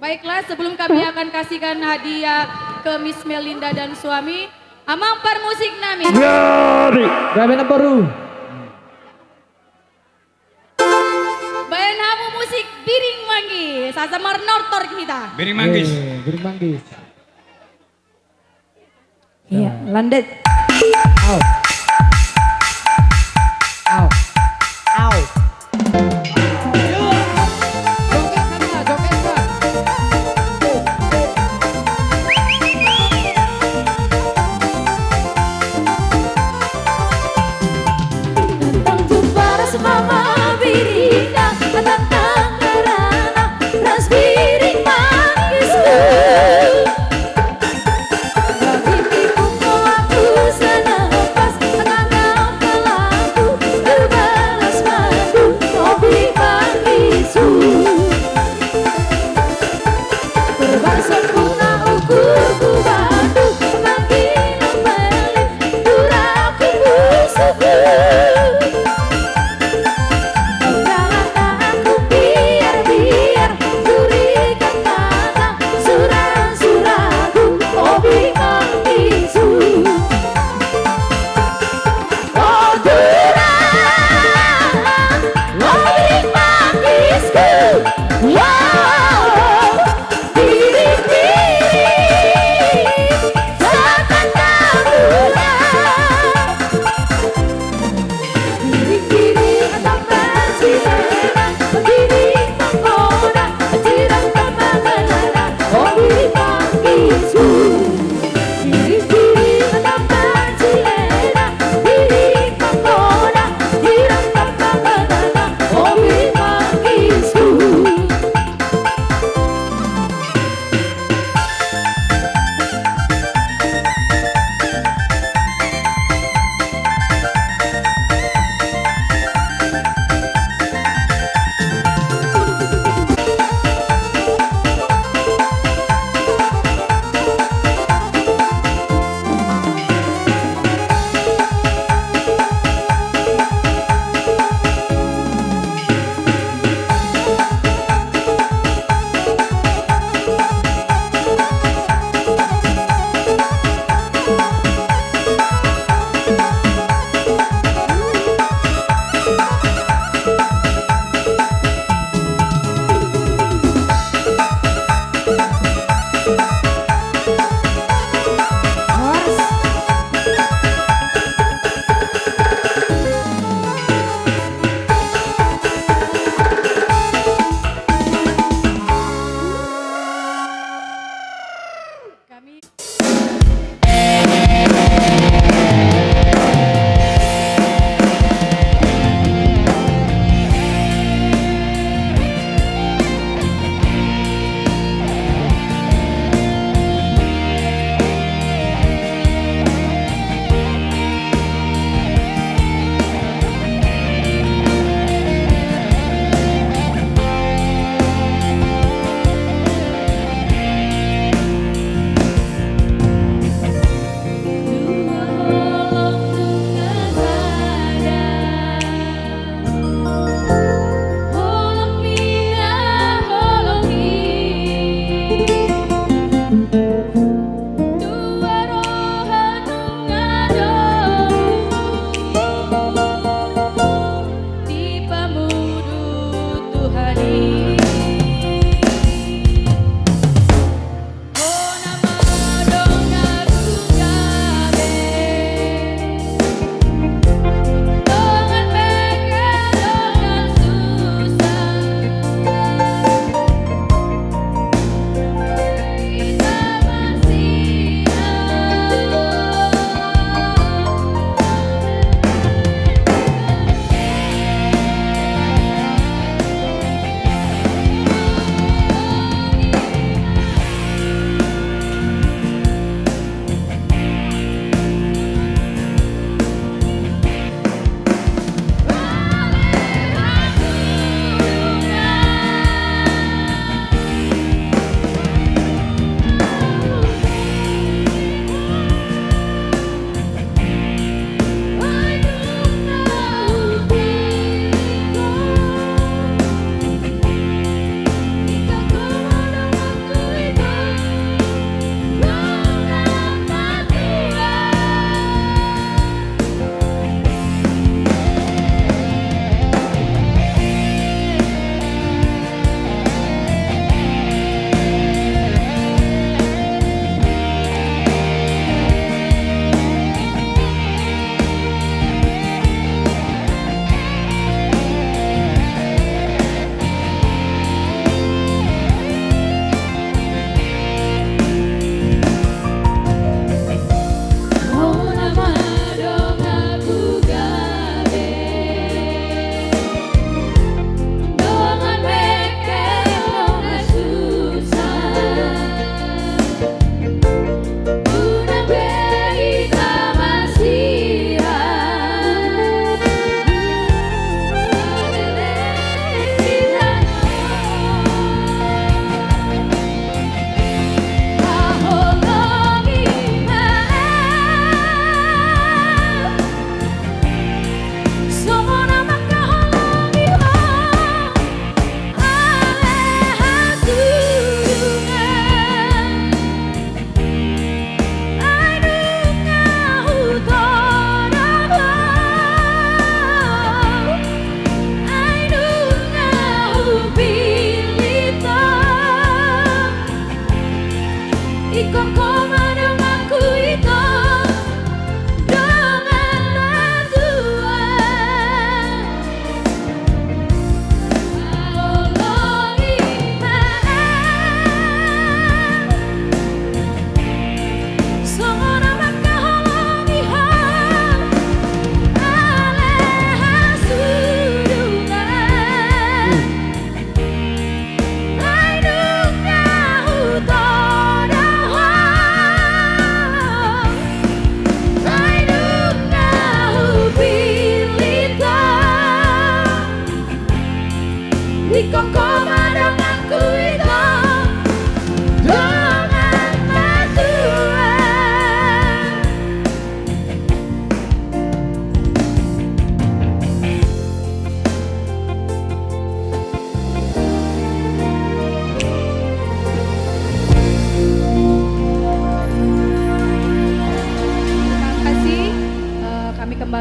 Baiklah, sebelum kami akan kasihkan hadiah ke Miss Melinda dan suami, amampar musik nami. Gaben baru. Bayan hamu musik biring manggi, sasamar nortor kita. Beri manggis. Bering manggis. Iya, landet. Au. Au. Au. Tentang jumpa ras mama biringa, tentang kerana ras biring manggis lagi tipu aku sana pas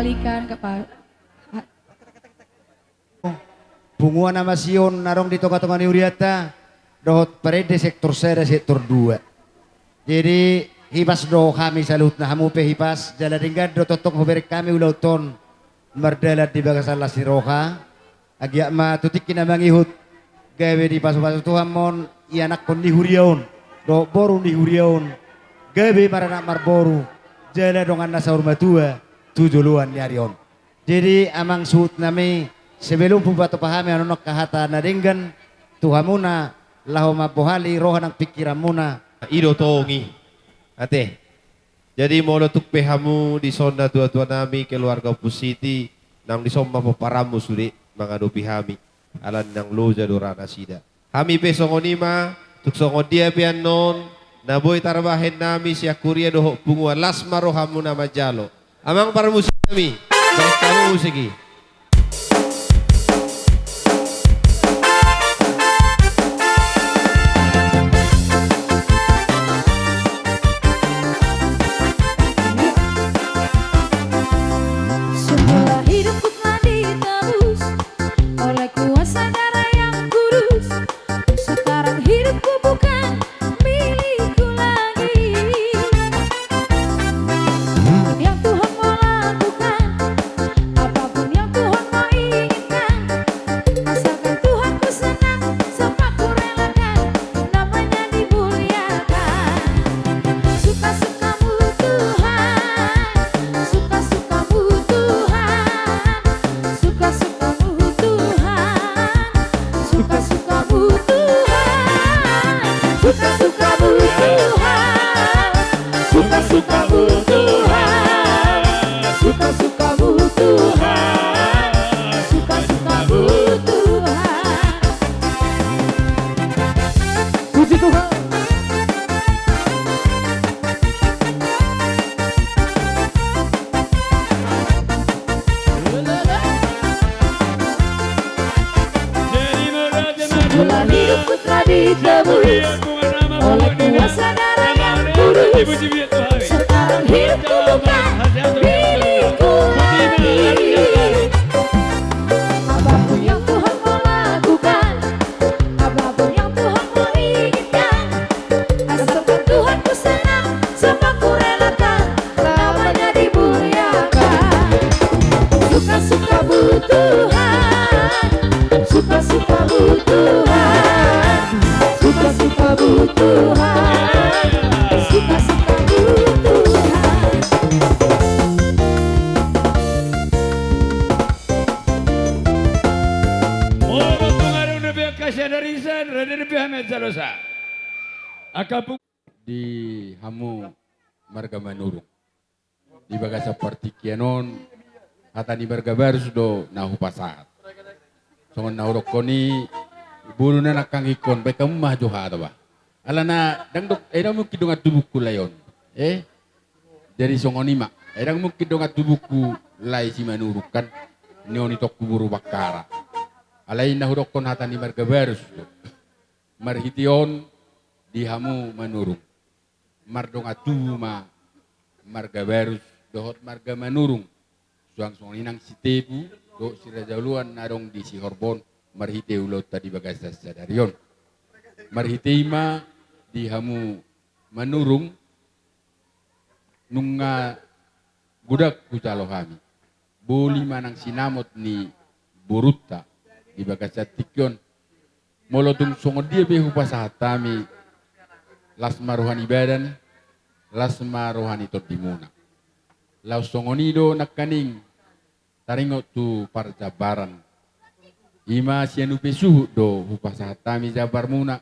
kembalikan kepada Bunguan nama Sion narong di tengah-tengah ni Uriata dohot parede sektor saya sektor 2. Jadi hipas do kami salut na hamu pe hipas jala ringgan do totok hoberek kami ulauton mardalat di bagasan lasi roha agyak ma tutik kina mangihut gawe di pasu-pasu Tuhan mon ianak kon di huriaon do boru di huriaon gawe maranak marboru jala dongan nasa urmatua tujuluan nyarion. Jadi amang suut nami sebelum pembuat pahami anu nak kahata nadenggan tuhamuna lahu mabohali roha nang pikiran muna Ido tongi ate jadi molo tuk pehamu di sonda tua-tua nami keluarga Pusiti nang di somma poparamu suri mengadupi hami alan nang loja dorana sida hami pe songonima tuk songo dia pian non naboy tarbahen nami siya kuria doho pungua lasma rohamu nama jalo amang para musik nami baik kamu musiki. Semua hidupku telah ditebus oleh kuasa darah yang kudus. Sekarang hidupku bukan milikku lagi. Yang Tuhan mau lakukan, apapun yang Tuhan mau inginkan, asalkan Tuhan ku senang, semua ku relakan, namanya dimuliakan. Suka-sukamu Tuhan, suka-sukamu Tuhan, suka-sukamu Tuhan, suka-sukamu Tuhan, suka-sukamu Tuhan, suka-sukamu Tuhan, suka-sukamu Tuhan, suka-sukamu Tuhan. Puji Tuhan. Semua hidupku telah ditebus oleh kuasa darah yang kudus. Sekarang hidupku bukan milikku lagi. Apapun yang Tuhan mau lakukan, apapun yang Tuhan mau inginkan, asalkan Tuhan ku senang, semua ku relakan, namanya dimuliakan. Suka-sukamu Tuhan, suka-sukamu Tuhan, suka-sukamu Tuhan, suka-sukamu Tuhan. Molo tungaru nabi kasih dari san, rada nabi Ahmed Salosa. Akapu di hamu marga manurung di bagasa partikianon hata ni marga baru sudo nahu pasat songon nahu rokoni bulu na nakang ikon baik kamu mah johada ba alana dang dok era mu kidonga tubuku layon dari songonima era mu kidonga tubuku lai si manurung kan neoni tok kuburu bakara alai nahu rokon hata ni marga baru sudo marhition di hamu manurung mardonga tuma marga barus dohot marga manurung suang inang si tebu do si rajauluan narong di si horbon marhite ulot tadi bagasa sadarion marhiteima di hamu manurung nunga budak kucalo kami boli manang sinamot ni buruta di bagasa tikyon molotung songo dia behu pasahatami lasma rohani badan lasma rohani todimuna lau songonido nakaning taringo tu parjabaran ima sianu pesuhu do hupasahatami jabar muna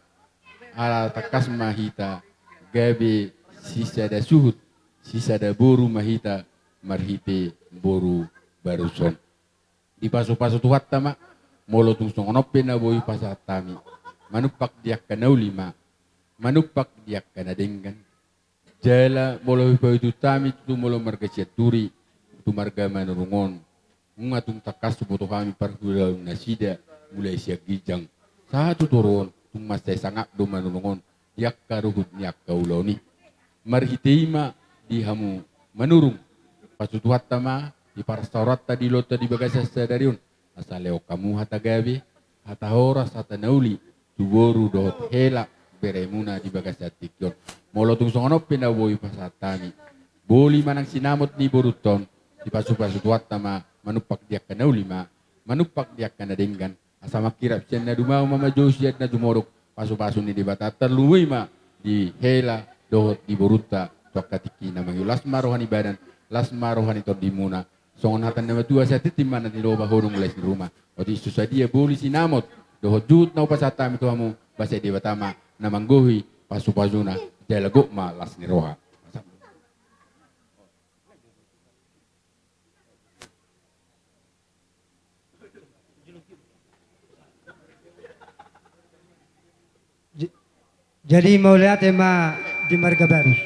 ala takas mahita gabe sisa da suhut sisa da boru mahita marhite boru baruson di pasu-pasu tuhat tama molo tung songonope na boy pasahatami manupak diak kanaulima manupak diak kanadenggan jala molo hipa itu tami tu molo marga siaturi tu marga manurungon ngatung takas tu boto kami parkulau nasida mulai siak gijang satu turun tung masai sangak do manurungon diak karuhut niak kaulau ni marhiteima di hamu manurung pasutuhat tama Iparstorat tadi lo tadi bagasa sadariun. Asaleo kamu hata gabi, hata horas, hata nauli. Tuboru dohot hela beremuna di bagasa tikyon. Molo tung songono pinawoi pasatami. Boli manang sinamot ni boruton. Di pasu-pasu tuat tama manupak dia kana ulima. Manupak dia kana denggan. Asa makirap siya na dumao mama Josiat na dumorok. Pasu-pasu ni di bata terluwi ma. Di hela dohot di boruta. Tuak katiki na mangyulas marohan ibadan. Las marohan ito di muna. Songon hatan nama tua sa titimman na tiloba honong les di rumah. O di susadia boli sinamot. Dohot jut na upasatami to hamu. Basa di batama na manggohi. Pasu-pasu na. Delago ma las ni roha. Jadi maulia tema di Marga Barus.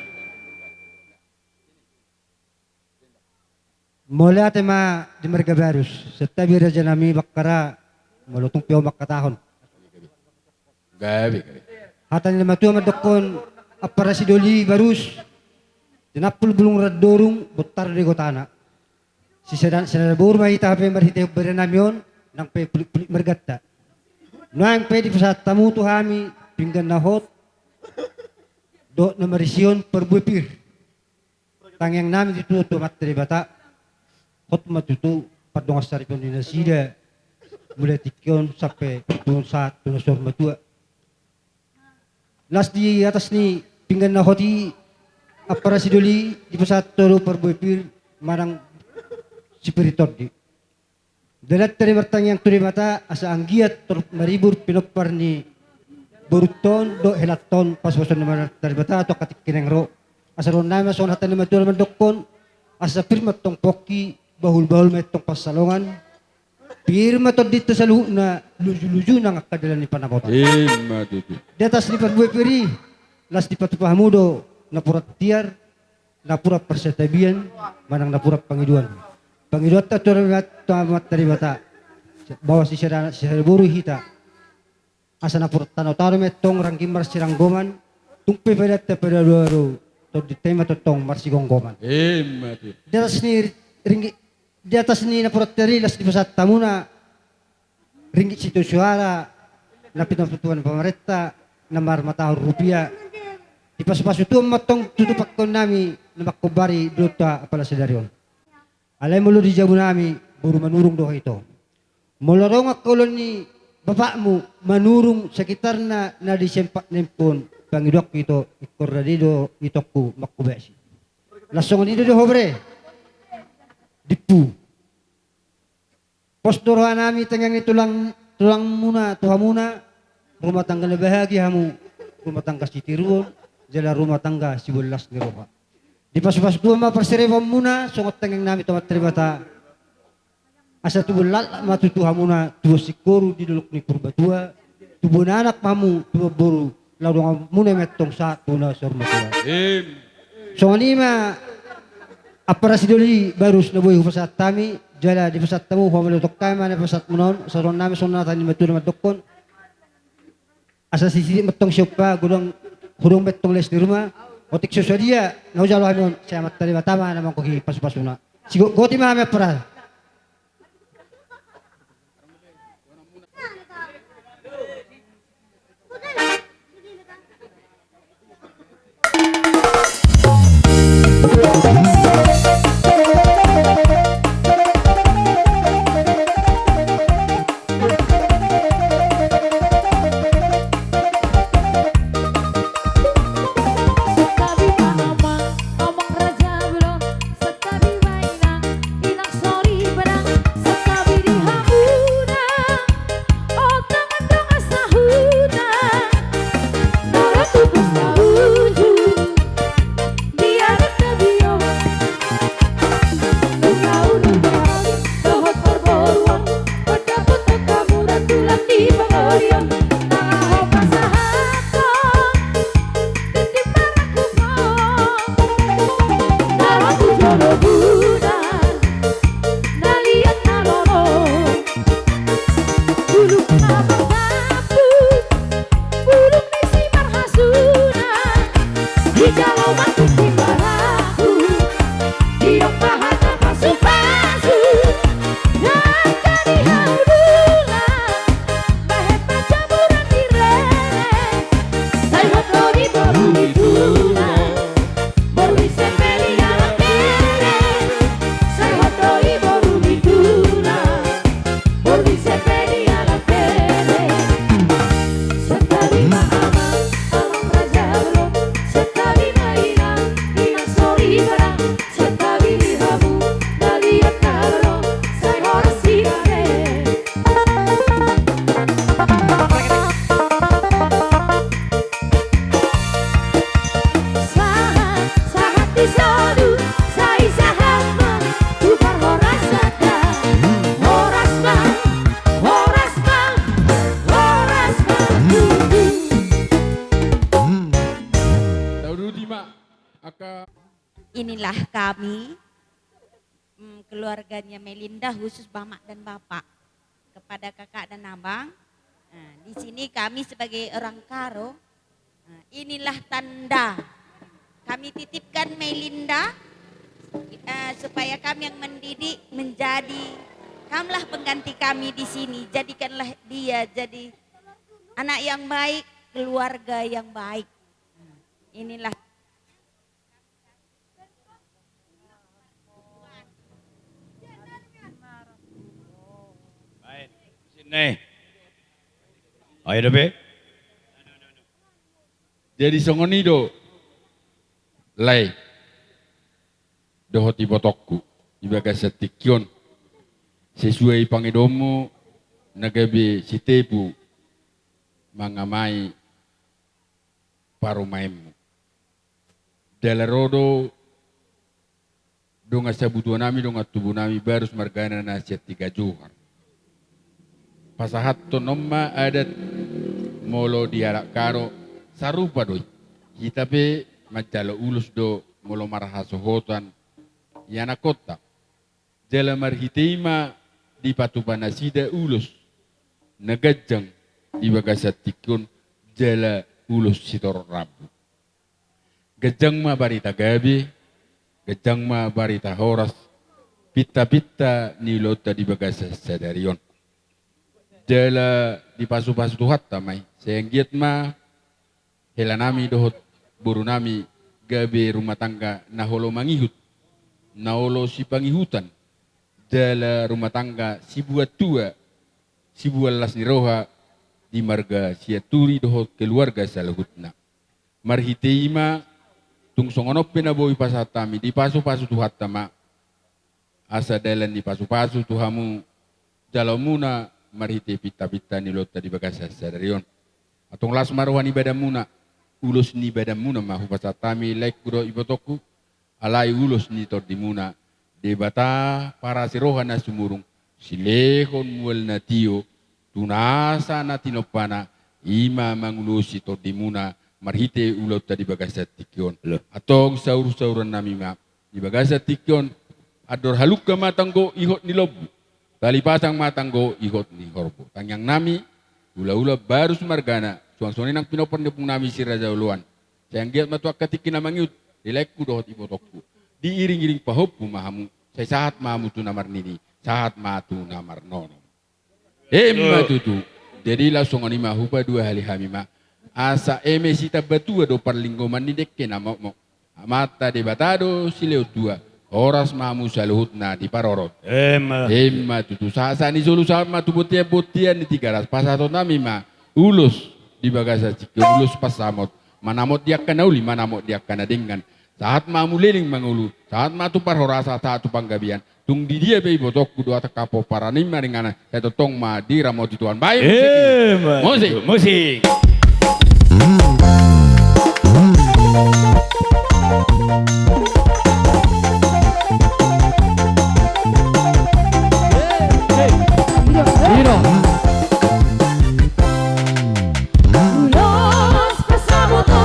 Maulia tema di Marga Barus. Setabi raja nami bakara malutong piyo makatahon. Gabi. Hatan lima tuwa madokon apara si Doli Barus. Dinapul bulung radorung butar di kotana. Si senador mahita pe marhite berenamion nang pe pulik margata. Nang pe di pusat tamu tu hami pinggan nahot. Do na marisyon perbuipir. Tangyang namin dito to materi bata. Hot matutu padongas sari pondinasida. Mulai tikyon sampai tunong sa tunasor matua. Las di atas ni pinggan na hoti apara si Doli di pusat tolo perbuipir marang spiritor di. Dalat teri bertangyang turi mata asa anggiat maribur pinopar ni Boruton do helaton pas-pason naman dari bata atau katik kinengro asaron na mason hatan naman tuwa naman dokon asa firma tong poki bahul-bahul may tong pasalongan firma to dito sa luho na luju-luju ng akadalan ni panabotan Matutu. di atas ni pagbuhay piri las di patupahamudo na purat tiar na purat persetabian manang na purat pangiduan at tamat dari bata bawa si buru hita asa na purut tanaw-tanaw metong rangkim marsiranggoman tungpe pedat te pedadoro to di tema totong marsigonggoman. Matutu. Di atas ni na purut terilas di pusat tamuna ringgit situ suara na pinatutuan pemerintah na marmatahor rupiah di pasu-pasu tu matong tutupak kon nami na makubari duta apala sedarion. Alay mulo di jabu nami buru manurung doha ito. Mulorong akolon ni bapakmu manurung sekitar na disempak nempon pangidok ito ikorradido itokku makubesi. Lasongan itu do hobre dipu. Pos dorohan nami tengang tulang muna tuha muna rumah tangga na bahagia hamu rumah tangga si Tiruon jala rumah tangga si Bulas ni Roha. Di pas-pas dua ma perserewam muna songot tengang nami tomat teribata. Asa tubuh lal matutuha muna tubuh sikoru di duluk ni purbatua tubuh anak mamu tubuh boru laudong muna metong satu na sormatua. So lima apara si Doli Barus na buhay hupasat tami jala di pasat tamu huwamalutok kami mana pasat munon saron nami sonatan ni matu na madokon asa sisi metong siapa gudong metong les di rumah otik susadia na ujalo hanon saya matali matama naman ko hi pasu-pasuna si goti mami apara. Setabi mama, omong raja belum. Setabi mainan, inang sorry inilah kami, keluarganya Melinda, khusus Bamak dan Bapak, kepada kakak dan abang. Nah, di sini kami sebagai orang Karo, inilah tanda kami titipkan Melinda supaya kami yang mendidik menjadi, kamulah pengganti kami di sini. Jadikanlah dia jadi anak yang baik, keluarga yang baik. Inilah. Baik, sini. Ayo deh, Be. Jadi songonido lay dohoti botokku ibaga setikyon sesuai pangidomu nagabe sitebu mangamai parumaimu dalarodo donga sabutuan nami donga tubuh nami barus margana nasihat 3 Johar pasahat to nomma adat molo diarak karo sarupa doi kita pe macalo ulus do molo marahasohotan yana kota jala marhiteima di patubana sida ulus nagajang di bagasatikun jala ulus sitor rabu gajang ma barita gabi gajang ma barita horas pitta nilota di bagasa sadarion jala di pasu-pasu tuhat tamai senggiat ma helanami dohot buru nami gabe rumah tangga naholo mangihut naholo si pangihutan jala rumah tangga si buat tua si buat las niroha di marga siaturi dohot keluarga salahutna marhiteima tung songonop penaboy pasatami di pasu-pasu tuhat tama asa dalan di pasu-pasu tuhamu jalamuna marhite pita-pita nilota di bagasa sadarion atong las marwan ibadah muna ulus ni badan muna mahu pasatami like kuro ibotoku alai ulus ni tor di muna debata para sirohan na sumurung silehon mual na tiyo tunasa na tinopana ima mangulusi tor di muna marhite ulot tadi bagasat tikyon atong saur-sauran nami ma di bagasat tikyon ador halukka matanggo ihot ni lobu tali pasang matanggo ihot ni horbo tangyang nami ula-ula baru sumargana suang-suang nang pinopon pung nami si Raja Uluan sayang giat matuak katikin namangyut dilekku dohot ibotokku diiring-iring pahop mahamu saya saat mahamu tu namar nini saat matu namar nono tutu jadi langsung ani mahupa 2 hari hamima asa sita batua do parlinggoman ni dekke nama mo mata debatado sileu 2 horas mahamu saluhut na di parorot tutu sasa ni solu sama tu botia ni 300 pasato nami ma ulus di bagasa cikin ulus pasamot manamot dia kana uli manamot dia kana dengan saat mamu leling mangulu saat matu parhorasa saat panggabian tung di dia bei botok kudu atakapo paranim maringana saya tong ma di ramot tuan baik musik Ulos pasamoto,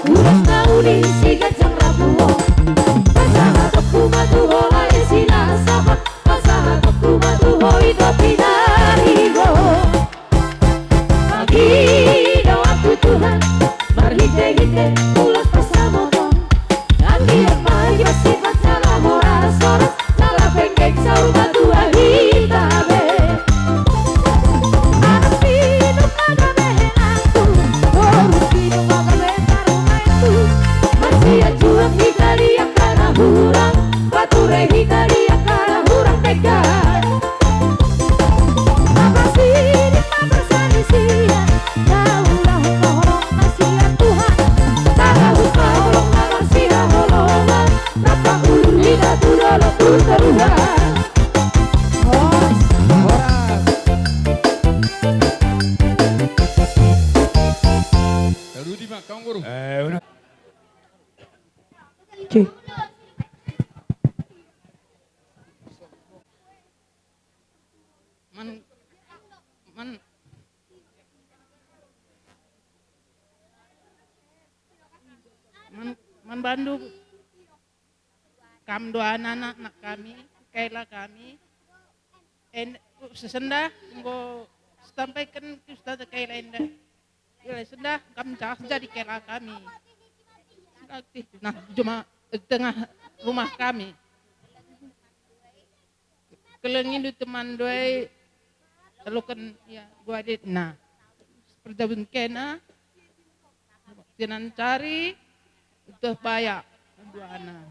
ulos na uli si Gajang Rabuo. Pasahatok kumatuho ay sinasapat, pasahatok kumatuho ito pinarigo. Pag-inaw ang tutuhan, marhite-hite, ulos pasamoto. Nanti ang pag-ibasipat sa lamoras-oras, nalapengkeng sa umatua hitabe. Rudi mak kamu guru Man Bandung Kam doa anak kami, kailah kami. Sesendah, ngo sampaikan ke Ustaz kailah indah. Sesendah, kam jadi kailah kami. Nah, cuma tengah rumah kami. Kelengin itu teman doai, lalu kan ya gua ada. Nah, perjalanan kena, jangan cari, itu payah dua anak.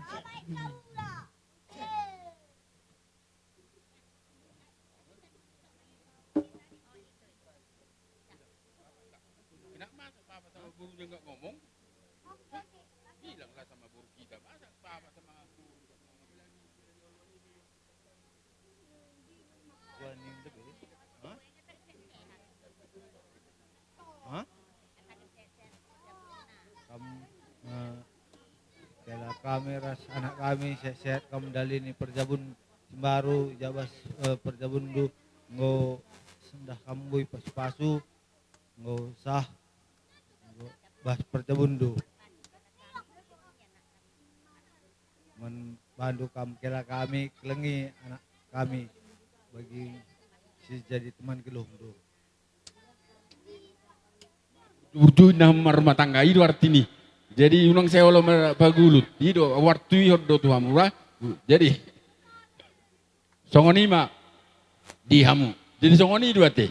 Kenapa papa sama gurunya nggak ngomong? Bilanglah sama guru kita, masa papa sama guru nggak ngomong lagi? Hah? Kala kami ras anak kami sehat kamu dalini perjabun baru jabas perjabun du ngo sendah kamu pasu-pasu ngo sah ngo bas perjabun du men bandu kam kala kami kelengi anak kami bagi si jadi teman keluh do. Urdu nah rumah tangga itu artinya. Jadi unang saya lo bagulut. Itu waktu itu tuh hamura. Jadi songoni ma dihamu. Jadi songoni dua teh.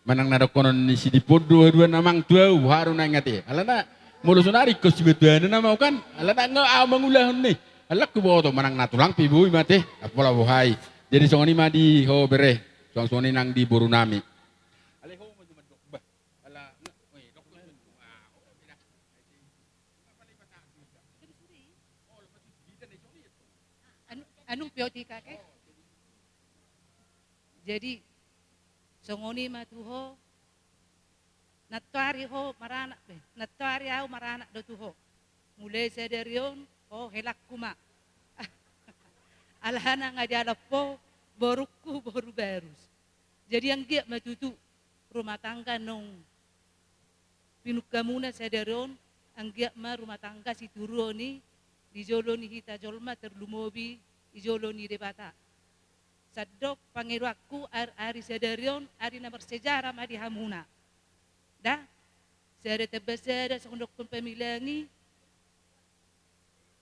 Manang nada konon ni si dipodo dua namang tua haru nangate. Alana mulu sonari kos betuan nama kan. Alana nggak mengulah nih. Alak ku bawa tu manang natulang pibu mate. Apalah bohai. Jadi songoni ma di ho bere. Songoni nang di Borunami. Anong piyoti kakek? Jadi songoni matuho natwari ho marana natwari au marana do tuho mulai sederion ho helak kuma alhana ngajala po boruku boru berus jadi yang dia matutu rumah tangga nong pinukamuna sederion ang dia ma rumah tangga si turoni di joloni hita jolma terlumobi ijolo ni debata. Sadok pangiruaku ari sedarion ari nomor sejarah madi hamuna. Da, saya terbesar sekondok pemilangi.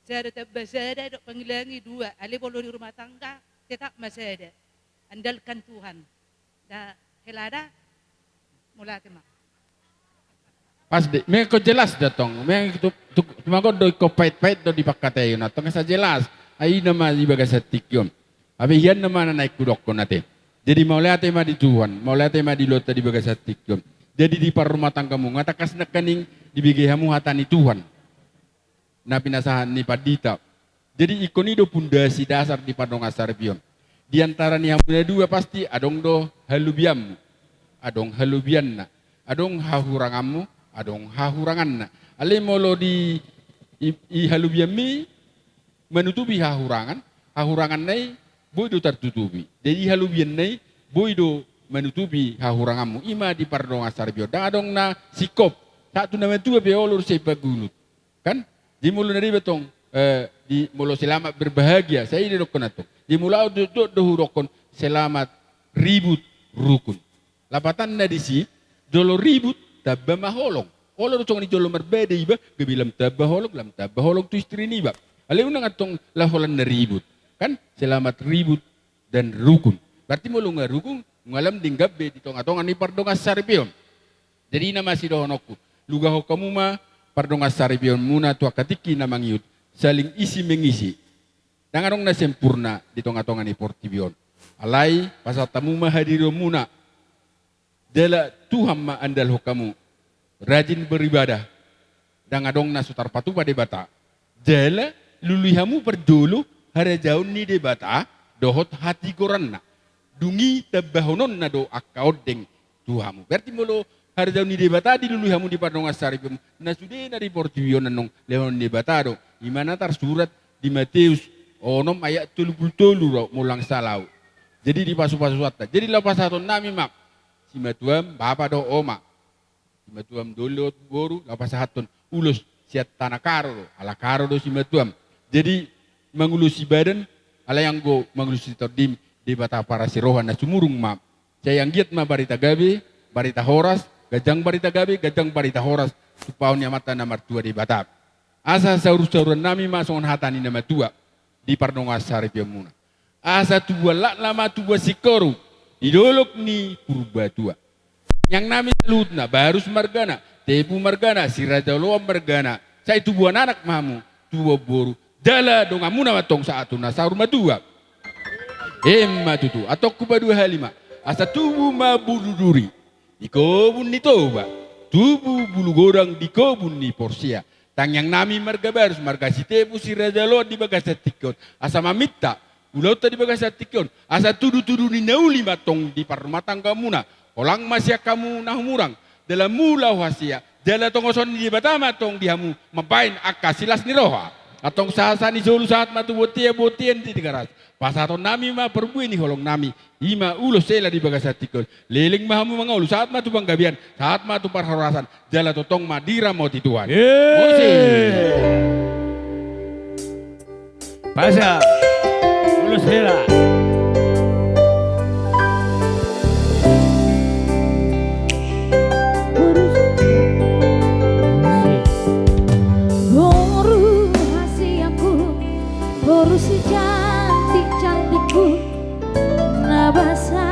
Saya terbesar dok pemilangi dua. Ali bolo di rumah tangga tetap masih ada. Andalkan Tuhan. Da, helada mulai tema. Pas deh, mereka jelas datang. Mereka tu cuma kau doi kau pait-pait do dipakatai. Nah, tengah saya jelas. Ai nama di bagasa tikyon. Abi hian nama naik kudok konate. Jadi mau lihat tema di Tuhan, mau lihat tema di lota di bagasa tikyon. Jadi di par rumah tanggamu ngatakas nakaning di bigehamu hatani Tuhan. Na pinasahan ni padita. Jadi ikon itu pundasi dasar di padong asarbion. Di antara ni hamuna dua pasti adong do halubiam. Adong halubianna. Adong hahurangamu, adong hahuranganna. Ale molo di halubiami menutupi hahurangan nai boy do tertutupi. Jadi halubian nai boy do menutupi hahuranganmu. Ima di pardong asarbio. Dadong na sikop. Satu nama tua beolur sepagulut. Kan? Di mulu nari betong di mulu selamat berbahagia. Saya di dokon atau. Di mulu dohurokon selamat ribut rukun. Lapatan na di si jolo ribut tabba maholong. Olor cong ni jolo berbeda iba gebilam tabba holong tu istri ni iba. Ale unang atong laholan na ribut. Kan? Selamat ribut dan rukun. Berarti mo nga rukun, ngalam ding gabi dito nga atong ani pardong asarbion. Jadi na masih dohonokku. Lugaho kamu ma pardong asarbion muna tua katiki na mangyut. Saling isi mengisi. Dangarong na sempurna dito nga atong ani portibion. Alay, pasal tamu ma hadiro muna. Dala Tuhan ma andal ho kamu. Rajin beribadah. Dangadong na sutar patu pada bata. Dala luluhamu berdulu harajaun ni debata dohot hati koranna dungi tabahonon na do akaodeng tuhamu berarti molo harajaun ni debata di luluhamu di padong asaripum na sude na di portibion nong lehon debata do imana tar surat di Matius onom ayat 33 mulang salau jadi di pasu-pasu watta jadi lepas satu nami mak si matuam bapa do oma si matuam dulu boru lepas hatun ulus siat tanah karo ala karo do si matuam. Jadi mangulusi badan alayang go mangulusi tordim di bata para sirohan na sumurung map. Sayang giat ma barita gabi, barita horas, gajang barita gabi, gajang barita horas, tupaw niya mata na martua di batap. Asa saurus-sauran nami masongon hatani na matua di parnonga sarip yang muna. Asa tua lak lama tua sikoru, idolok ni purba tua. Yang nami salut na barus margana, tepu margana, si raja loa margana, saya tu buan anak mamu, tua boru, dala dong amuna matong saat tu nasaur madua. Matutu, atau kuba 25, asa tubuh ma bulu duri, di kobun ni toba, tubuh bulu gorang di kobun ni porsia. Tang yang nami marga barus, marga si tepu si raja loa di bagasa tikon, asa mamita, ulau di bagasa tikon, asa tudu-tudu ni nauli matong di parmatang kamuna, olang masya kamu nahumurang, dalam mula hasia, jala tongoson di batama tong dihamu, mampain akasilas ni roha, atong sahasani solu saat matu botian di tigaras, pasaton nami ma perbu ini holong nami, ima ulo sela di bagasa tikon, leling mahamu mangolu saat matu banggabian, saat matu parharasan, jala totong madira mau tituan. Pasa, ulo sela. Baru si cantik-cantikku nabasa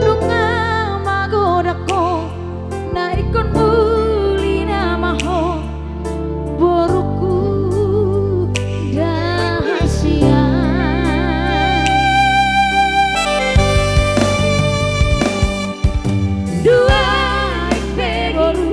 Nunga magodako na ikon muli na maho Boruku dahasia Dua ikpe boru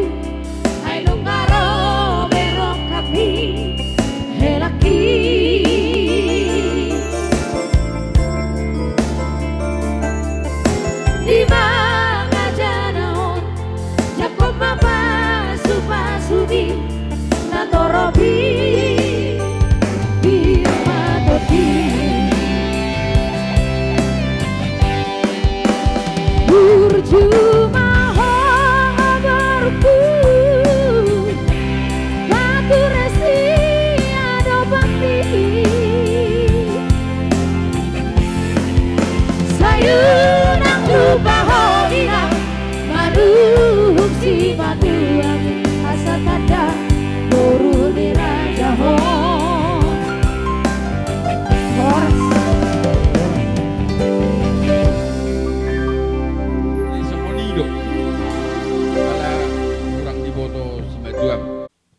Percuma habarku Batu resi ada bakti Sayunang lupa hodina Maruhuk si batu asa tanda Boru di raja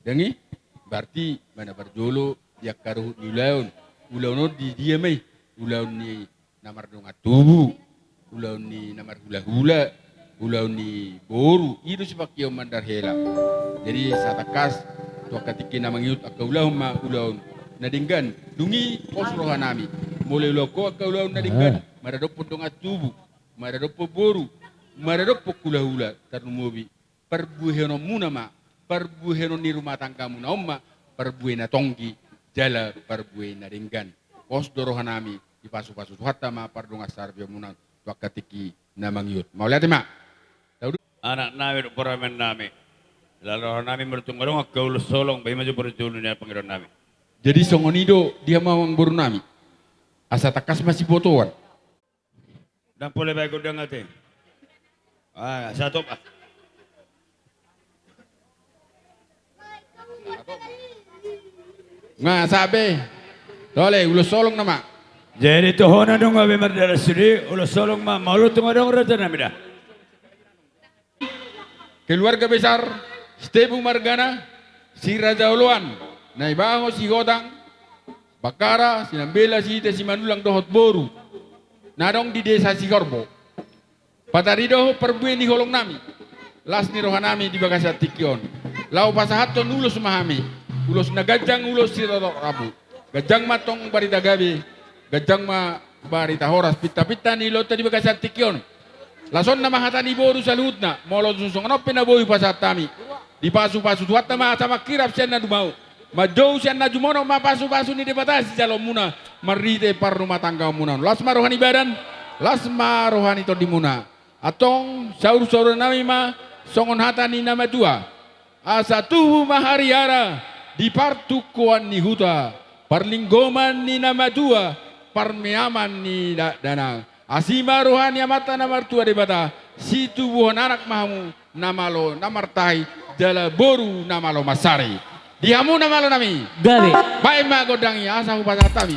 Dengi, berarti mana berjolo dia karuh ni ulaun di dia mai, ulaun ni namar dongat tubuh, ulaun ni namar hula-hula, ulaun ni boru, itu sebagai mandar hela. Jadi satakas tua ketika nama ngiut akau ulaun nadinggan, dungi kos rohanami, mulai loko akau ulaun nadinggan, maradop dongat tubuh, maradop boru, maradop hula-hula, tarnumobi, perbuhenom munama. Perbuheno ni rumah tanggamu na umma, perbuhena tonggi, jala perbuhena ringgan. Pos dorohanami, di pasu-pasu hatama, pardunga sarbia munang, wakatiki namangyut. Mau lihat ma? Anak nami peramen nami. Lalu nami mertunggarong akau solong, bayi maju perjulunya pangeran nami. Jadi songonido dia mau buru nami. Asa takas masih botoan. Dan boleh baik udah ngate. Satu pak. Nga sabi, dole ulo solong nama. Jadi tuhona dong abi merdara suri, ulo solong ma malu tunggu dong rata namida. Keluarga besar Stebu Margana, si Raja Uluan, Naibaho si Godang, Bakara, si Nambela si Ite si Manulang dohot boru, nadong di desa si Korbo. Patarido perbuen di holong nami, las ni rohanami di bagasa tikion. Lau pasahato nulus mahami. Ulos na gajang ulos si Rabu. Gajang matong barita gabi. Gajang ma barita horas. Pita-pita ni lota di bagasa tikyon. Lason na mahata ni boru sa luhut na. Molo susong ano pinaboy pasatami. Di pasu-pasu tuwat na mahata makirap siya na dumao. Majow siya na jumono mapasu-pasu ni debatasi jalom muna. Marite par rumah tangga muna. Las marohani badan. Las marohani to di muna. Atong saur-saur nami ma songon hata ni nama dua. asa tubuh mahariara di partukuan ni huta, parlinggoman ni namadua, parmeaman ni danang. Asima rohani amata namartua de bata, si tubuh anak mahamu namalo namartai jala boru namalo masari. Diamu namalo nami. Gabe. Baik ma godangi asa upasatami.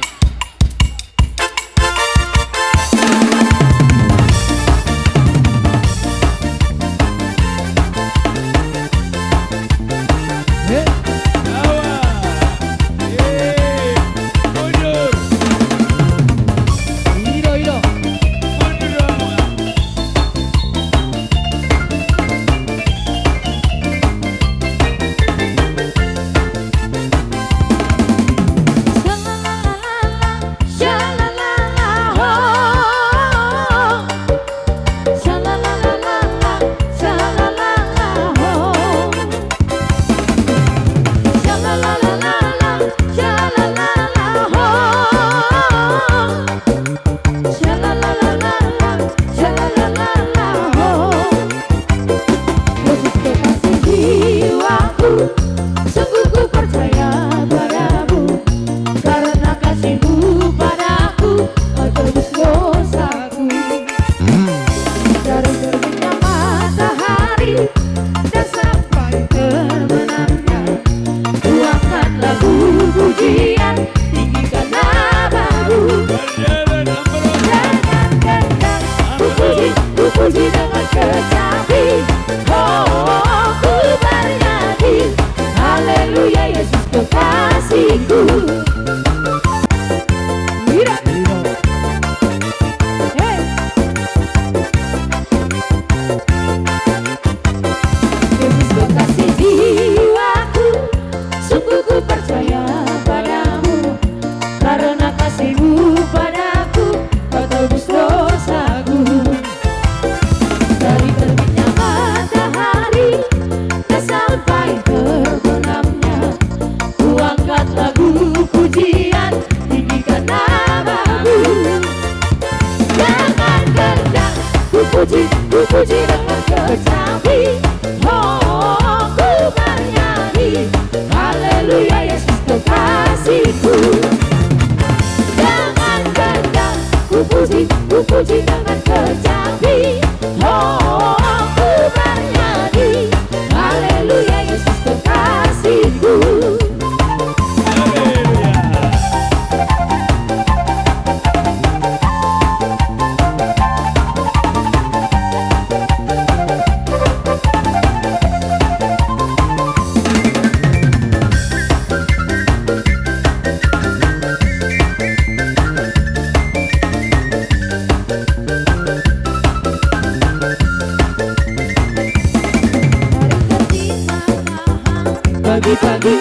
Pagi-pagi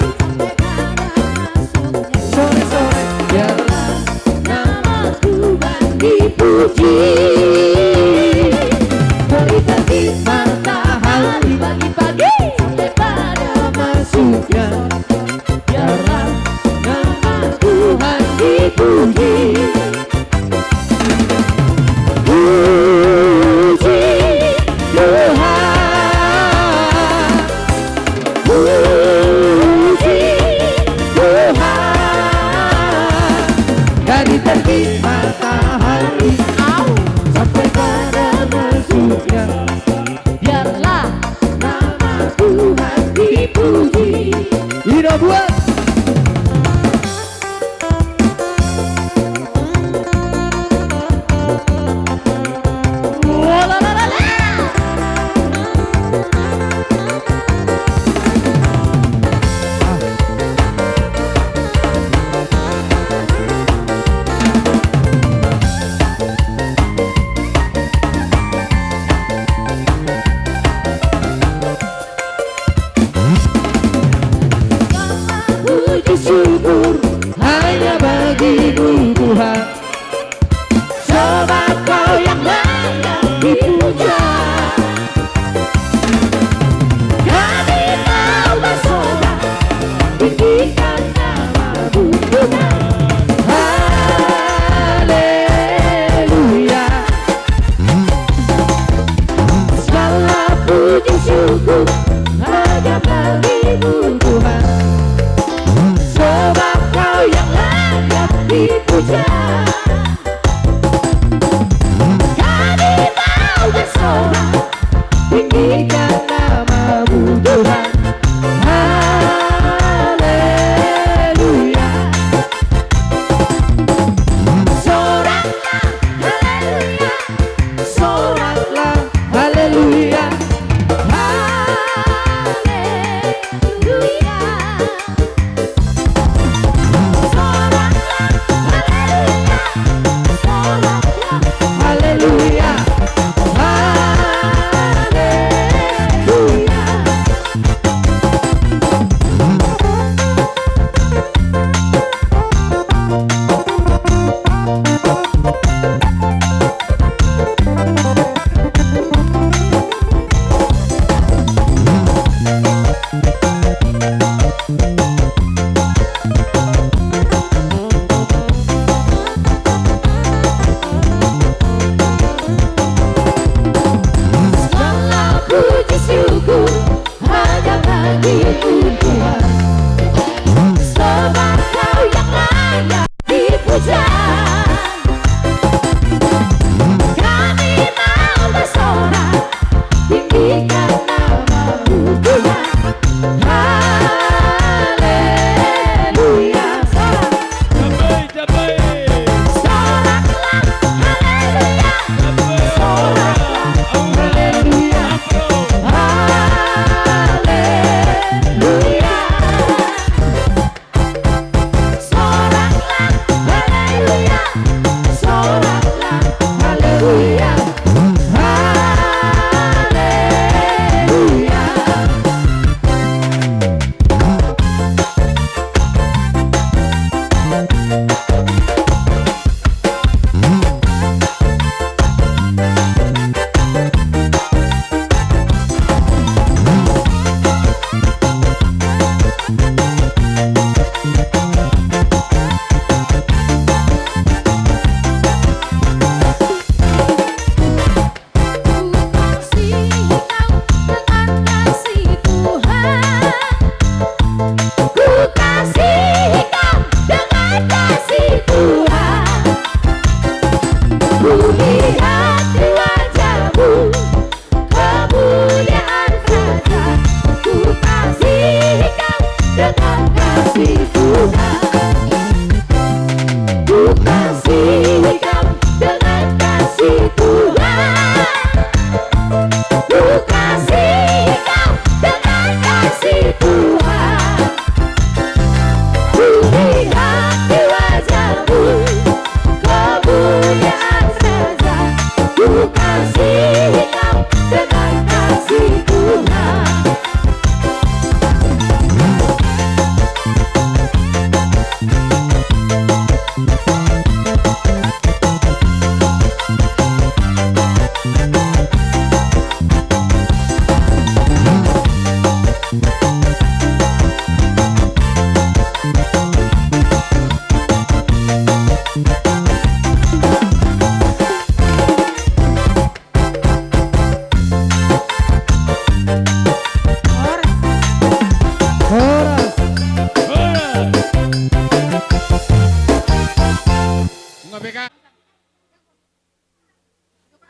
sore-sore biarlah nama Tuhan dipuji. Beri-beri matahari pagi-pagi sampai pada masuknya, biarlah nama Tuhan dipuji. Puji Tuhan, puji Tuhan. Dari terbit matahari sampai pada masuknya, biarlah nama Tuhan dipuji. Hidup buat syukur hanya bagimu Tuhan, sebab Kau yang layak dipuja. Kami mau bersorak tinggikan nama-Mu Tuhan. Haleluya. Segala puji syukur hanya Tuhan. Sebab kau yang layak dipuja. Kami mau bersorak, tinggikan nama-Mu Tuhan. Haleluya. Soraklah, haleluya. Soraklah, haleluya. Haleluya. Haleluya. Haleluya. Segala puji syukur hanya bagi-Mu Tuhan. Sebab kau yang layak dipuja. Kami mau bersorak, tinggikan nama-Mu Tuhan. Haleluya. Capai. Soraklah, haleluya. Soraklah, haleluya. Haleluya. Soraklah, haleluya. Soraklah, haleluya. Haleluya. Ku kasihi kau dengan kasih Tuhan. Ku lihat di wajah-Mu kemuliaan saja. Ku kasihi kau dengan kasih Tuhan. Ku kasihi kau dengan kasih Tuhan. Ku kasihi kau dengan kasih Tuhan. Ku lihat di wajah-Mu kemuliaan saja. Ku kasihi kau dengan kasih Tuhan.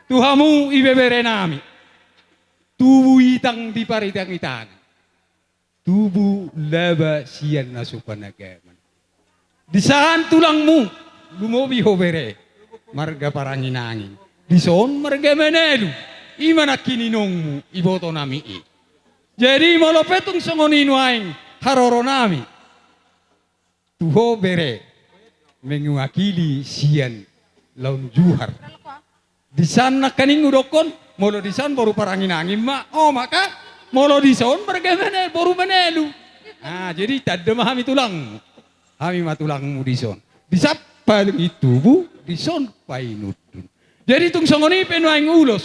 Tuhamu ibebere nami. Tubuh itang di paritang itang. Tubuh laba siyan na supanagaman. Disahan tulangmu lumobi hobere. Marga paranginangin. Dison marga menelu. Imana kininongmu iboto nami i. Jadi malopetong songonino aing haroro nami. Tuho bere mengwakili siyan laun juhar. Di sana kaning udokon, molo di sana baru paranginangin mak. Oh maka molo di sana bergemene baru menelu. Ah jadi tadde mahami tulangmu, hami matulangmu di sana. Di sapa itu bu, di sana painutun. Jadi tung songoni penuaing ulos,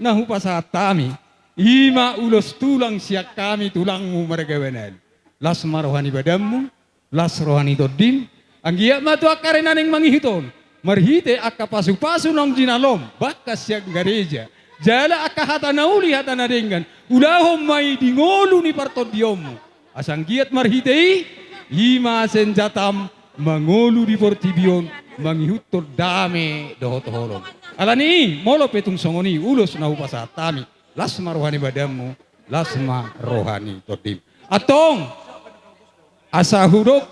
nahu pasatami. Ima ulos tulang siak kami tulangmu mergemene. Las marohani badamu, las rohani todim. Anggia matu akarena neng mangihiton. Marhite akka pasu-pasu nong jinalom bakas yang gereja jala akka hata nauli hata nadengan ulahom mai dingolu ni partodiomu Asang giat marhitei, hima senjatam mangolu di portibion, mangihutor dame dohot holong. Alani, molo petung songoni, ulos na upasatami, lasma rohani badamu, lasma rohani todim. Atong, asa huruf,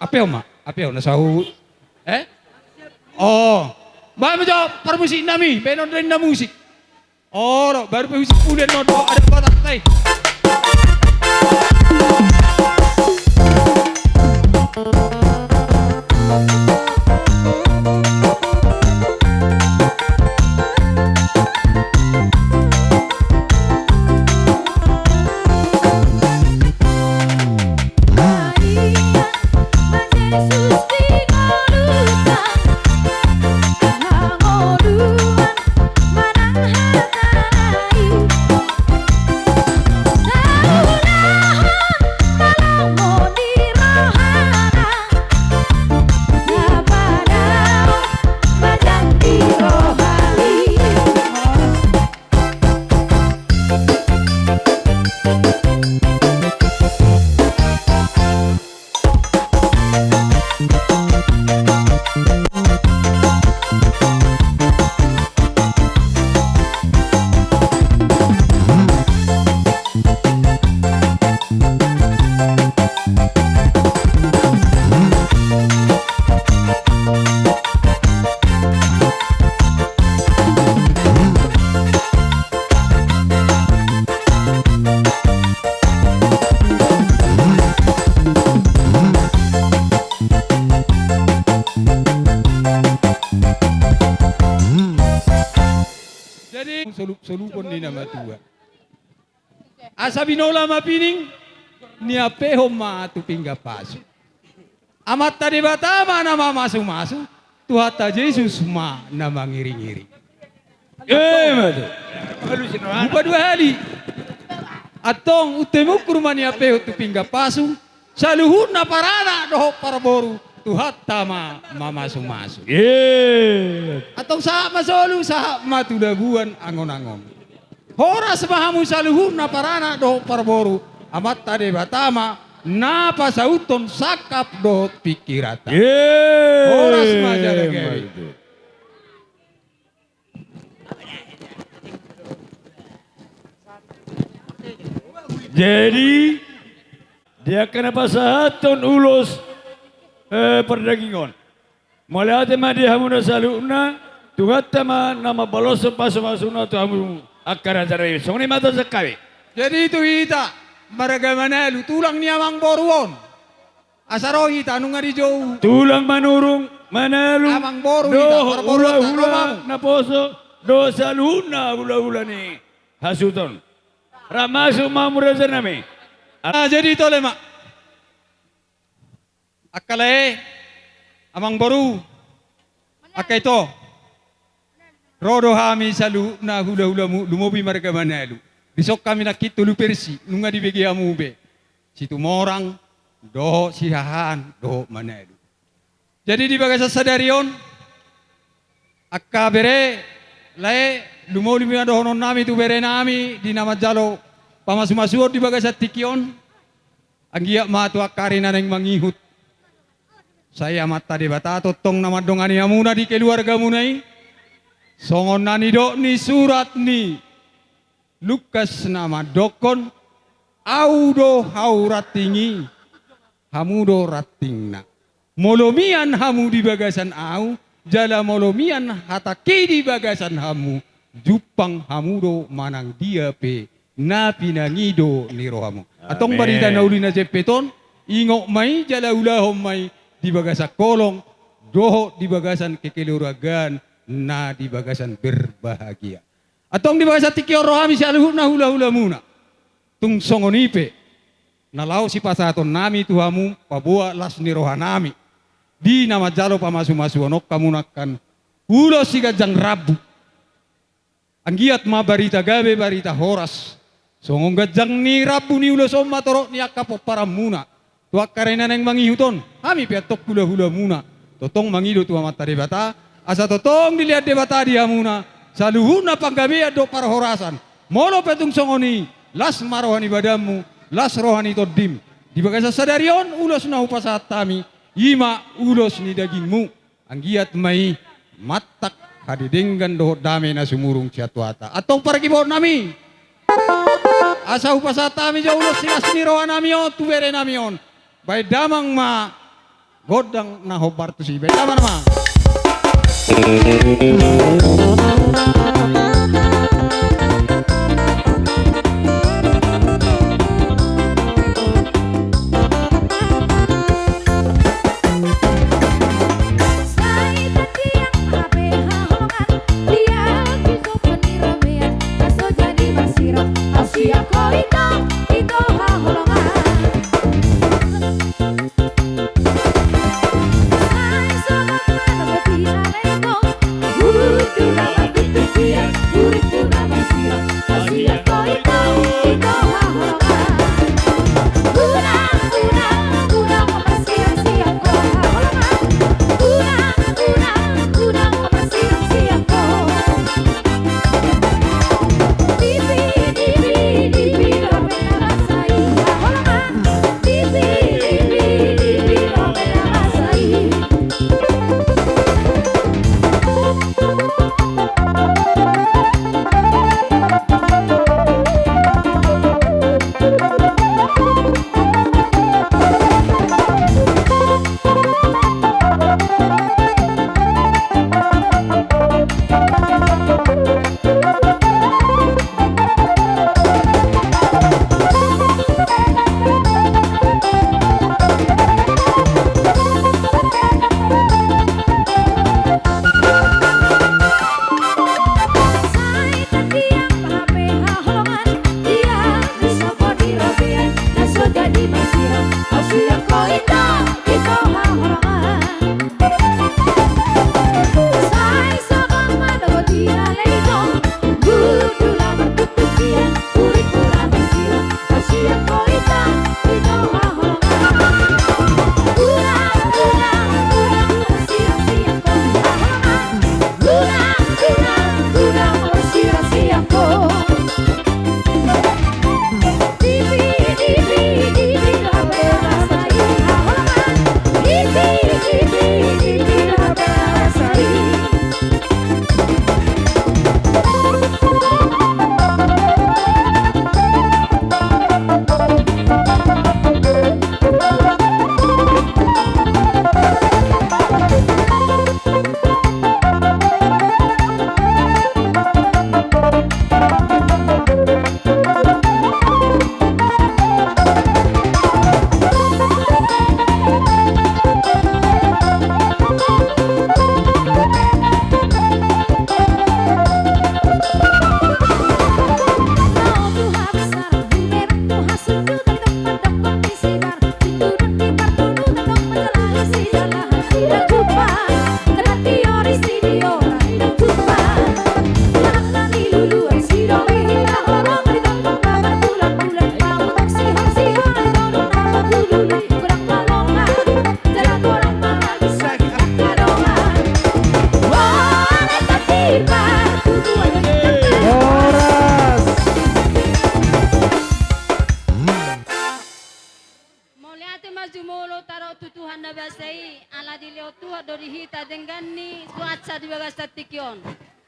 apel ma, apel nasahu, Oh, baru jawab permusik nami, benon dari na musik. Oh, baru musik udah nodo ada batak teh. Solupon ni nama tua. Asa binola mapining ni apeho ma tu pingga pasu. Amat tadi batama nama masu-masu Tuhata Yesus ma nama ngiri-ngiri. Madu. Buka 2 hari. Atong utemu kurmani apeho tu pingga pasu. Saluhur na parana doho paraboru. Tuhata ma masu-masu. Atong sa masolu sa matulaguan angon-angon. Horas mahamu saluhur na parana doho paraboru. Amat tadi batama na pasauton sakap doho pikirata. Horas majalagay. Jadi dia kena pasahaton ulos perdagingon. Malihat ma dia hamuna saluna tuhatta ma nama baloso pasu-masuna tu hamu akara jarai. Songni mata sekawi. Jadi itu kita maragamana lu tulang ni amang boruon. Asaro kita anu ngari jauh. Tulang manurung manalu. Amang boru do kita hula naposo do saluna hula ni hasuton. Ramasu mamura nami. Jadi itu lema. Akale amang boru. Akai to. Rodo hami salu na hula lumobi maragamana lu. Besok kami nak kitu lu persi nunga di begi amube. Situ morang doho sihahan doho manelu. Jadi di bagasa sadarion akka bere lae lumoli mi doho non nami tu bere nami di nama jalo pamasu-masuot di bagasa tikion anggia matu akarina neng mangihut. Saya mata di bata totong nama dongani amuna di keluarga munai. Songon nani do ni surat ni Lukas nama dokon audo hauratingi hamudo ratingna molomian hamu di bagasan au jala molomian hataki di bagasan hamu jupang hamudo manang dia pe na pinangido ni rohamu. Atong barita naulina jepeton ingok mai jala ulahom mai di bagasan kolong doho di bagasan kekeluragan na di bagasan berbahagia. Atong di bagasan tikio rohami si aluhuna hula muna. Tung songonipe nalau si pasaton nami tuhamu pabua las ni rohanami. Di nama jalo pamasu-masu onok kamunakan hula si gajang rabu. Anggiat ma barita gabe barita horas. Songong gajang ni rabu ni ulo somma torok ni akapo paramuna. Tuak karena neng mangihuton. Kami piatok hula muna. Totong mangido tuha mata debata. Asa totong dilihat debata dia muna. Saluhuna panggabi do para horasan. Molo petung songoni. Las marohani badamu. Las rohani todim. Di bagasa sadarion ulos na upasat tami, ima ulos ni dagingmu, anggiat mai matak hadidenggan dohot dame na sumurung ciatuata. Atau parkibor nami. Asa upasat tami ja ulos sinas niroan namion, tubere namion. Bay damang ma godang na hobar tu si bay damang ma.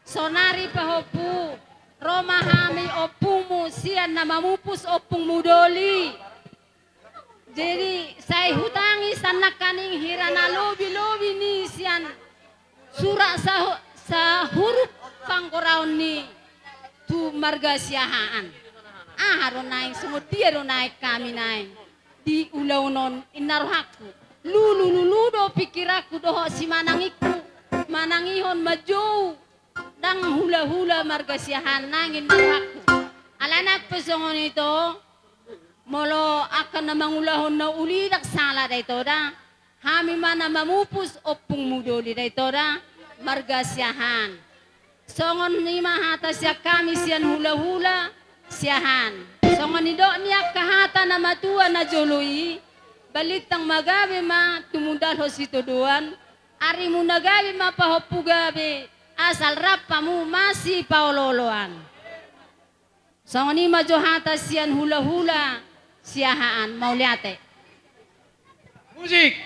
Sonari pahopu, romahami opumu sian nama mupus opung mudoli. Jadi saya hutangi sanak kaning hirana lobi ni sian surak sahuruf pangkoraon ni tu marga siahaan. Haron naik semua dia ron naik kami naik di ulaunon inarohaku. Lulu do pikiraku doho si manangiku manangihon maju. Dang hula marga siahan nangin aku. Alanak pesongon itu molo akan namangulahon na ulidak sala dayto da. Hami mana mamupus opung mudoli dayto da marga siahan. Songon ni mahata siya kami siyan hula siahan. Songon ni do niya kahata na matua na joloi. Balitang magabi ma tumundal hosito doan. Ari mo nagabi ma pahopugabi. Asal rapamu masih paololoan. Songon ni majohata siyan hula siahaan mau liate. Musik.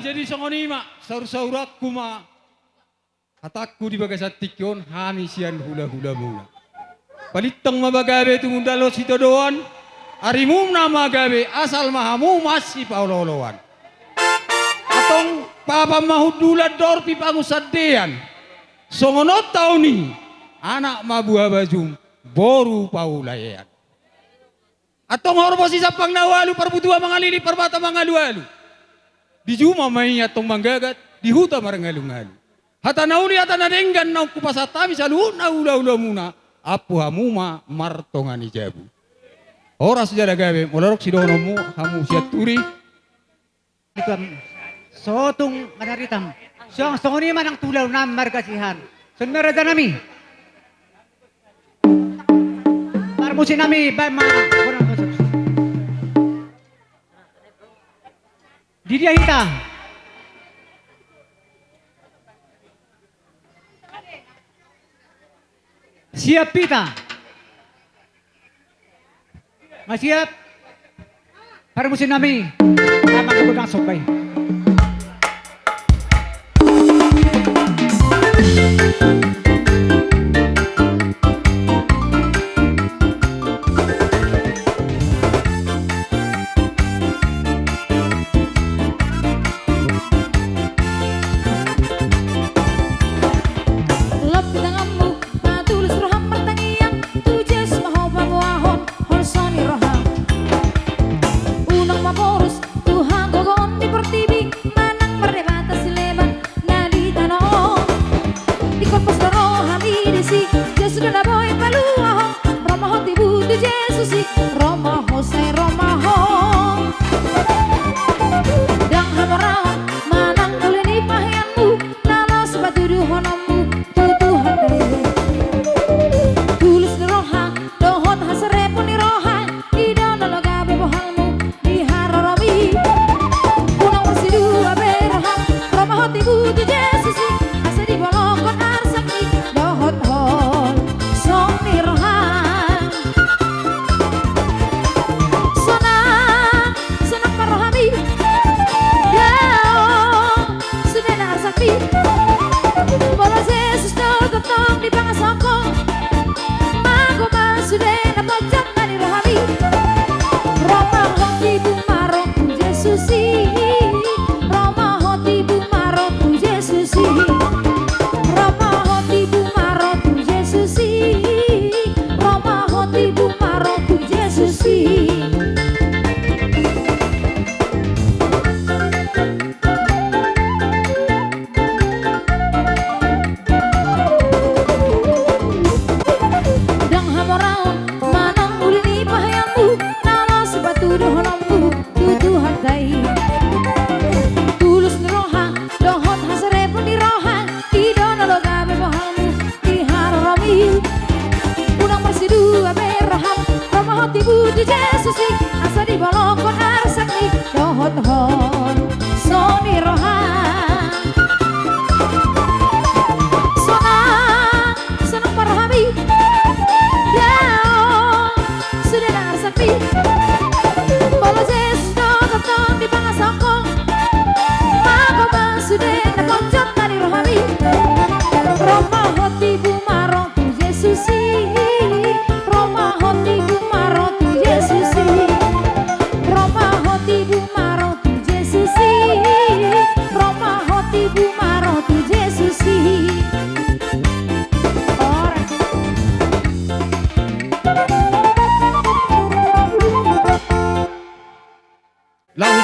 Jadi songoni mak saur-sauraku mak hataku di bagai satikyon hani sian hula-hula mula. Palitang mabagabe tumundalo sito doan arimum nama gabe asal mahamu masih paulolowan. Atong papa mahudula dor pipangu sadean. Songono tauni anak mabuha bajum boru paulayan. Atong hormosi sapang nawalu perbutua mangalili perbata mangalu-alu. Di juma may atong manggagat, di huta marangalungalu. Hata nauli hata nadenggan na kupasatami sa luhut na ula-ula muna, apu hamuma martongan ijabu. Oras jada gabe, molarok si dono mu, hamu siya turi. Sotong manaritam. Siyang songoni man ang tulaw na markasihan. Sunmerada nami. Parmusin nami, ba ma... Didia hita. Siap pita. Masiap. Parmusin nami. Tama ko ng sokay.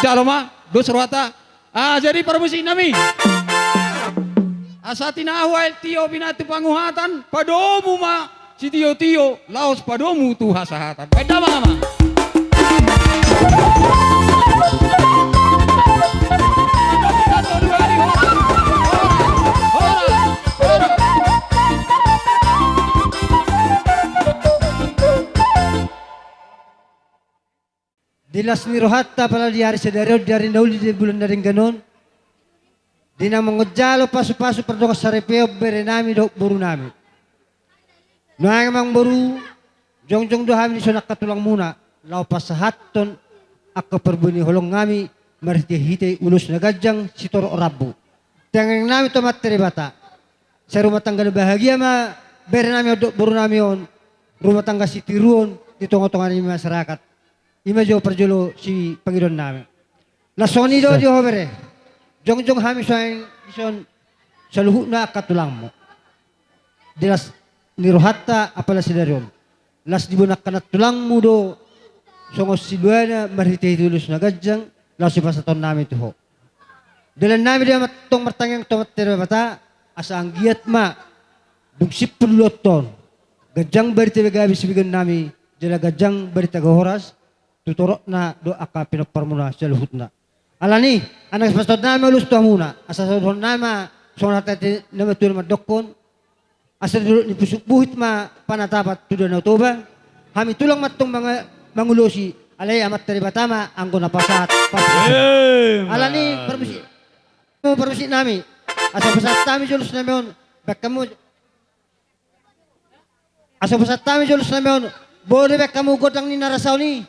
saloma, dos rota. Jadi permisi nami. Asa tinahu el tio binatu panguhatan, padomu ma si tio laos padomu tu hasahatan. Beda mama. Dilas ni Rohatta pala di hari sedario dari nauli di bulan dari ganon. Dina mengejalo pasu-pasu perdoka sarepeo berenami dok boru nami. Noang mang boru jong do hami sonak katulang muna. Lau pasahaton akka perbuni holong ngami mariti hite ulus nagajang sitoro rabu. Tengeng nami tomat terebata. Sa rumah tangga na bahagia ma berenami dok boru nami on. Rumah tangga sitiruon di tongok-tongan ni masyarakat. Ima jo perjolo si Panginoon namin. Lasoni do di hobere. Jong hami son sa luhut na katulang mo. Dilas nirohatta apala si Darion. Las di bunak kanat tulang mo do songos si Luana marhiti tulus na gadyang las si pasaton namin tuho. Dalan namin dia matong martangang tomat terbata asa ang giat ma dugsip puluton. Gadyang barita gabi sibigan nami jala gadyang barita gahoras tuturok na do aka pinaparmuna sa luhut na. Alani, anak pastor na malus to muna. Asa sa nama sonat natin na matul madokon. Asa dulu ni pusuk buhit ma panatapat tudo na utoba. Kami tulang matong mga mangulosi. Alay amat taribatama ang napasat. Alani, permisi nami. Asa pasat kami julus na meon. Bakamu asa pasat kami julus na meon. Boleh bakamu godang ni narasaw ni.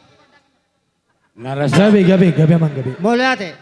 Gabi amang gabi. Boleh ate.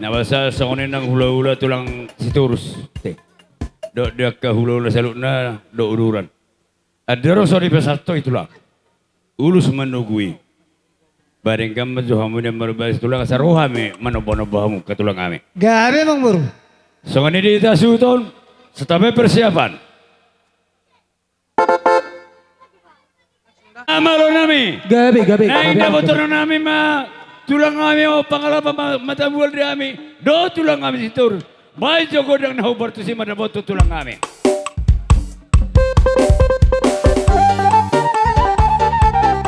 Nabasa sa kunin ng hula-hula tulang si Turus. Do dia ka hula-hula salutna do ururan. Adero sorry pesato itulah. Ulus menugui. Bareng kam majuhamu dan marubas tulang saruhame manobo-nobohamu ke tulang kami. Gabi Mang Buru. So ngani di tasuton setape persiapan. Amalo nami. Gabi. Naing dapat nami ma tulang kami o pangalaman mata bual di kami. Do tulang kami situr. Baik jogo dang nahubar tu si madaboto tulang kami.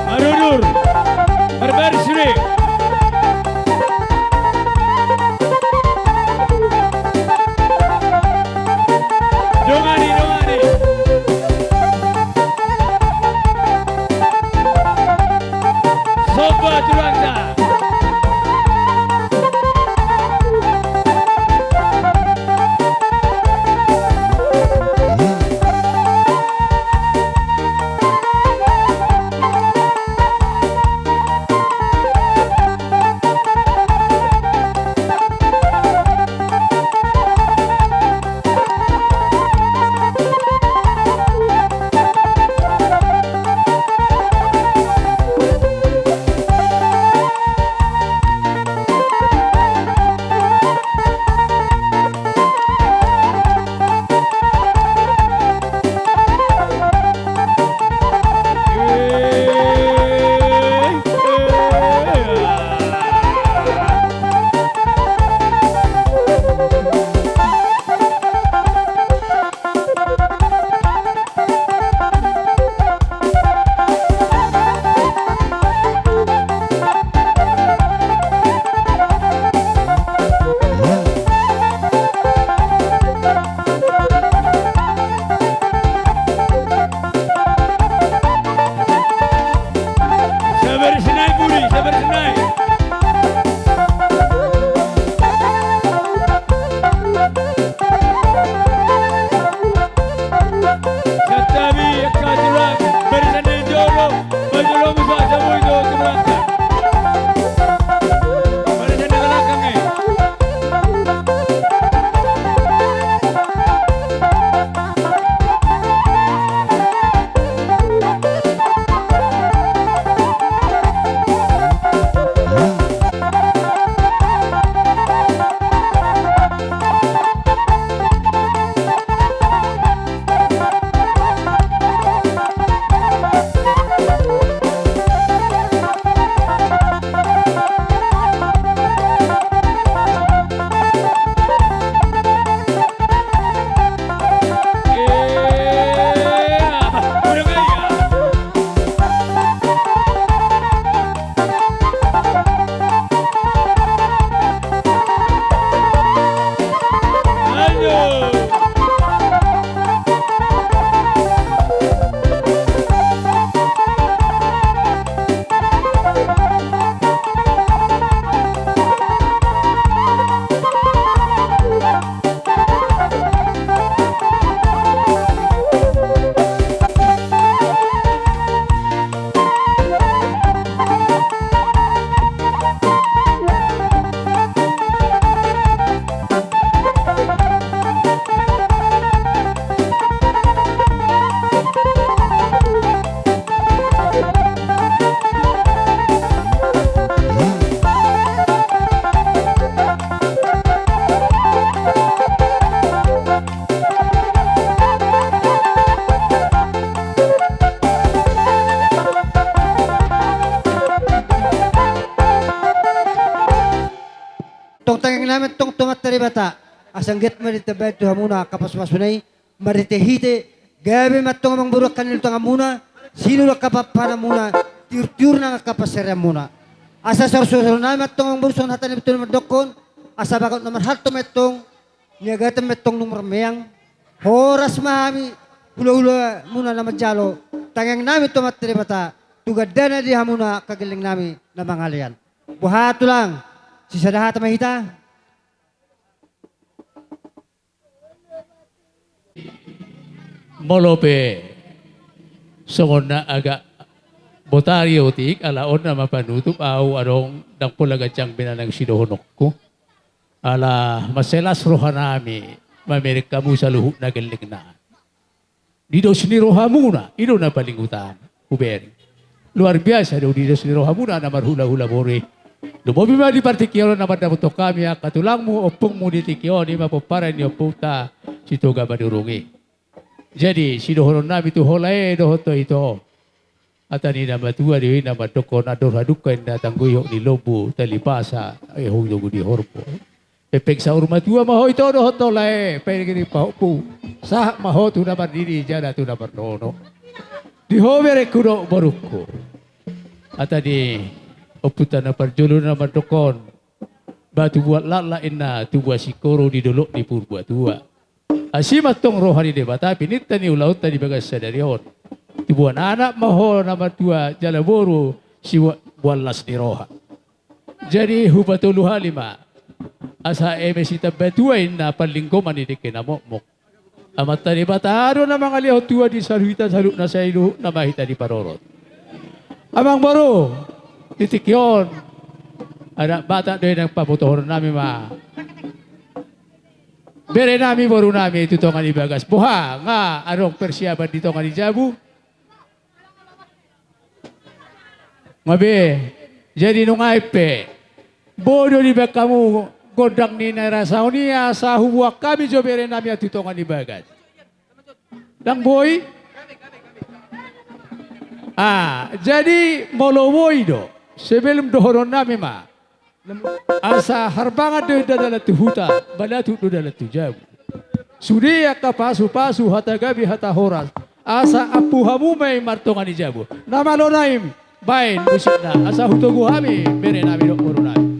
Marudur. Berbersuri. Dongani. Soba Turangsa. namin tong tumat tari bata. Asanggit maritabay to hamuna kapasmasunay maritehite gabi matong amang burak kanil to muna sino na kapapana muna tiur na kapasera muna. Asa sorso na matong amang burson hatan ito madokon asa bakot naman hato metong niagatan metong numero meyang horas mahami hula-hula muna na madyalo tangang namin tumat tari bata tugadana di hamuna kagaling namin na mangalian. Buhato lang si sadahat mahita. Molope songon na aga botaryo tik alaon na mapanutup au arong dangpulaga tiyang binanang sinuhunok ko ala maselas rohanami mamerik kamu sa luhut na galigna. Dito sini rohamuna, ito na paling utama, uberi. Luar biasa daw dito sini rohamuna na marhula-hula bori. Lumobi ma di partikyo na madamuto kami katulang mo opong mo ditikyo ni mapapara ni oputa si Toga Madurungi. Jadi sidohoron namin ito holae dohoto ito. At ani na matua di na madoko na dorhadukan na tangguyok ni lobo talipasa ay hulo di horpo. Pepek sa urmatua maho ito dohoto lae pergi paupu. Sah maho tu na berdiri jana tu na bernono. Di hovere kudo baruko. At ani oputa na parjolo na madokon. Batu buat lala inna tu buat sikoro di dolok di purba tua. Asimat tong rohani debata pinita ni ulaut tadi bagas sadarion. Tibuan anak maho nama tua jalaboru si bualas di roha. Jadi hubatulu halima. Asa emesi tabatuain na palingkoman ni dikinamok. Amat tadi bataro na mga liho tua di saluita saluk na sa ilu na mahita di parorot. Amang baru titik yon. Anak bata doy ng paputohon namin ma. Bere namin baru namin ito nga ni bagas. Buha nga anong persiapan dito nga ni Jabu. Mabe, jadi nung aipe, bodoh di bak kamu godang ni narasau ni asa huwak kami jobere nami atutongan di bagas. Lang boy? Jadi molowoy do, sebelum dohoron nami ma, asa harbangan do dalam tu huta, balatu do dalam tu jabu. Sudia ka pasu-pasu hata gabi hata horas, asa apu hamu may martongan di jabu. Nama lo naim. Bain musik na asa hutogu hami bere nami dok moro nami.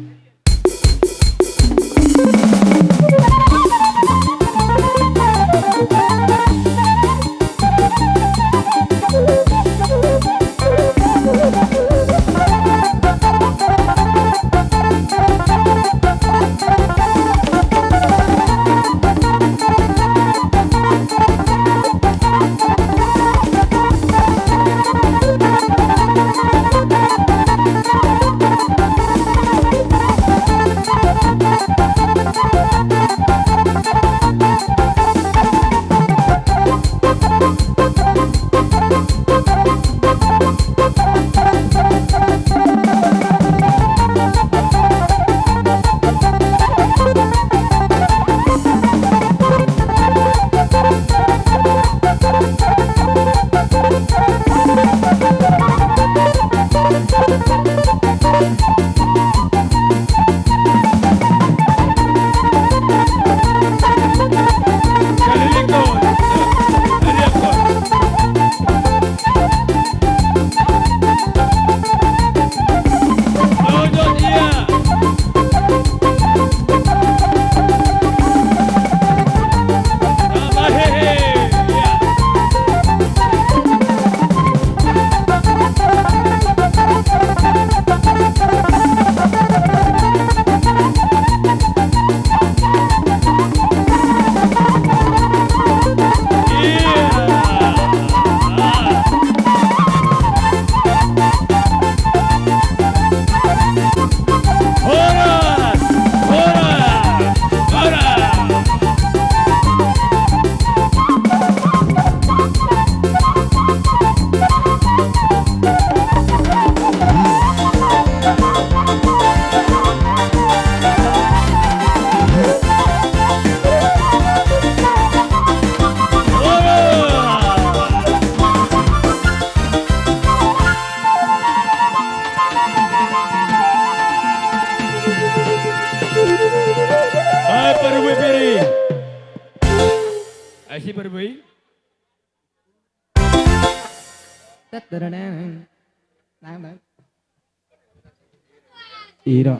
Iro,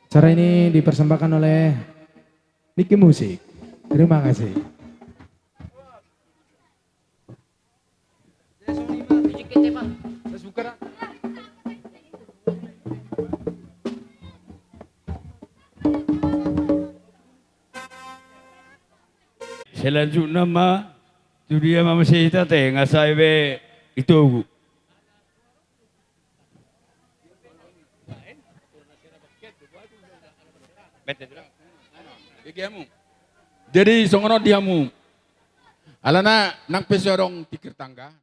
Acara ini dipersembahkan oleh Niki Musik. Terima kasih. Selanjutnya ma, tu dia mama saya teh ngasai be itu. Begiamu. Jadi songono diamu. Alana nang pesorong tikir tangga.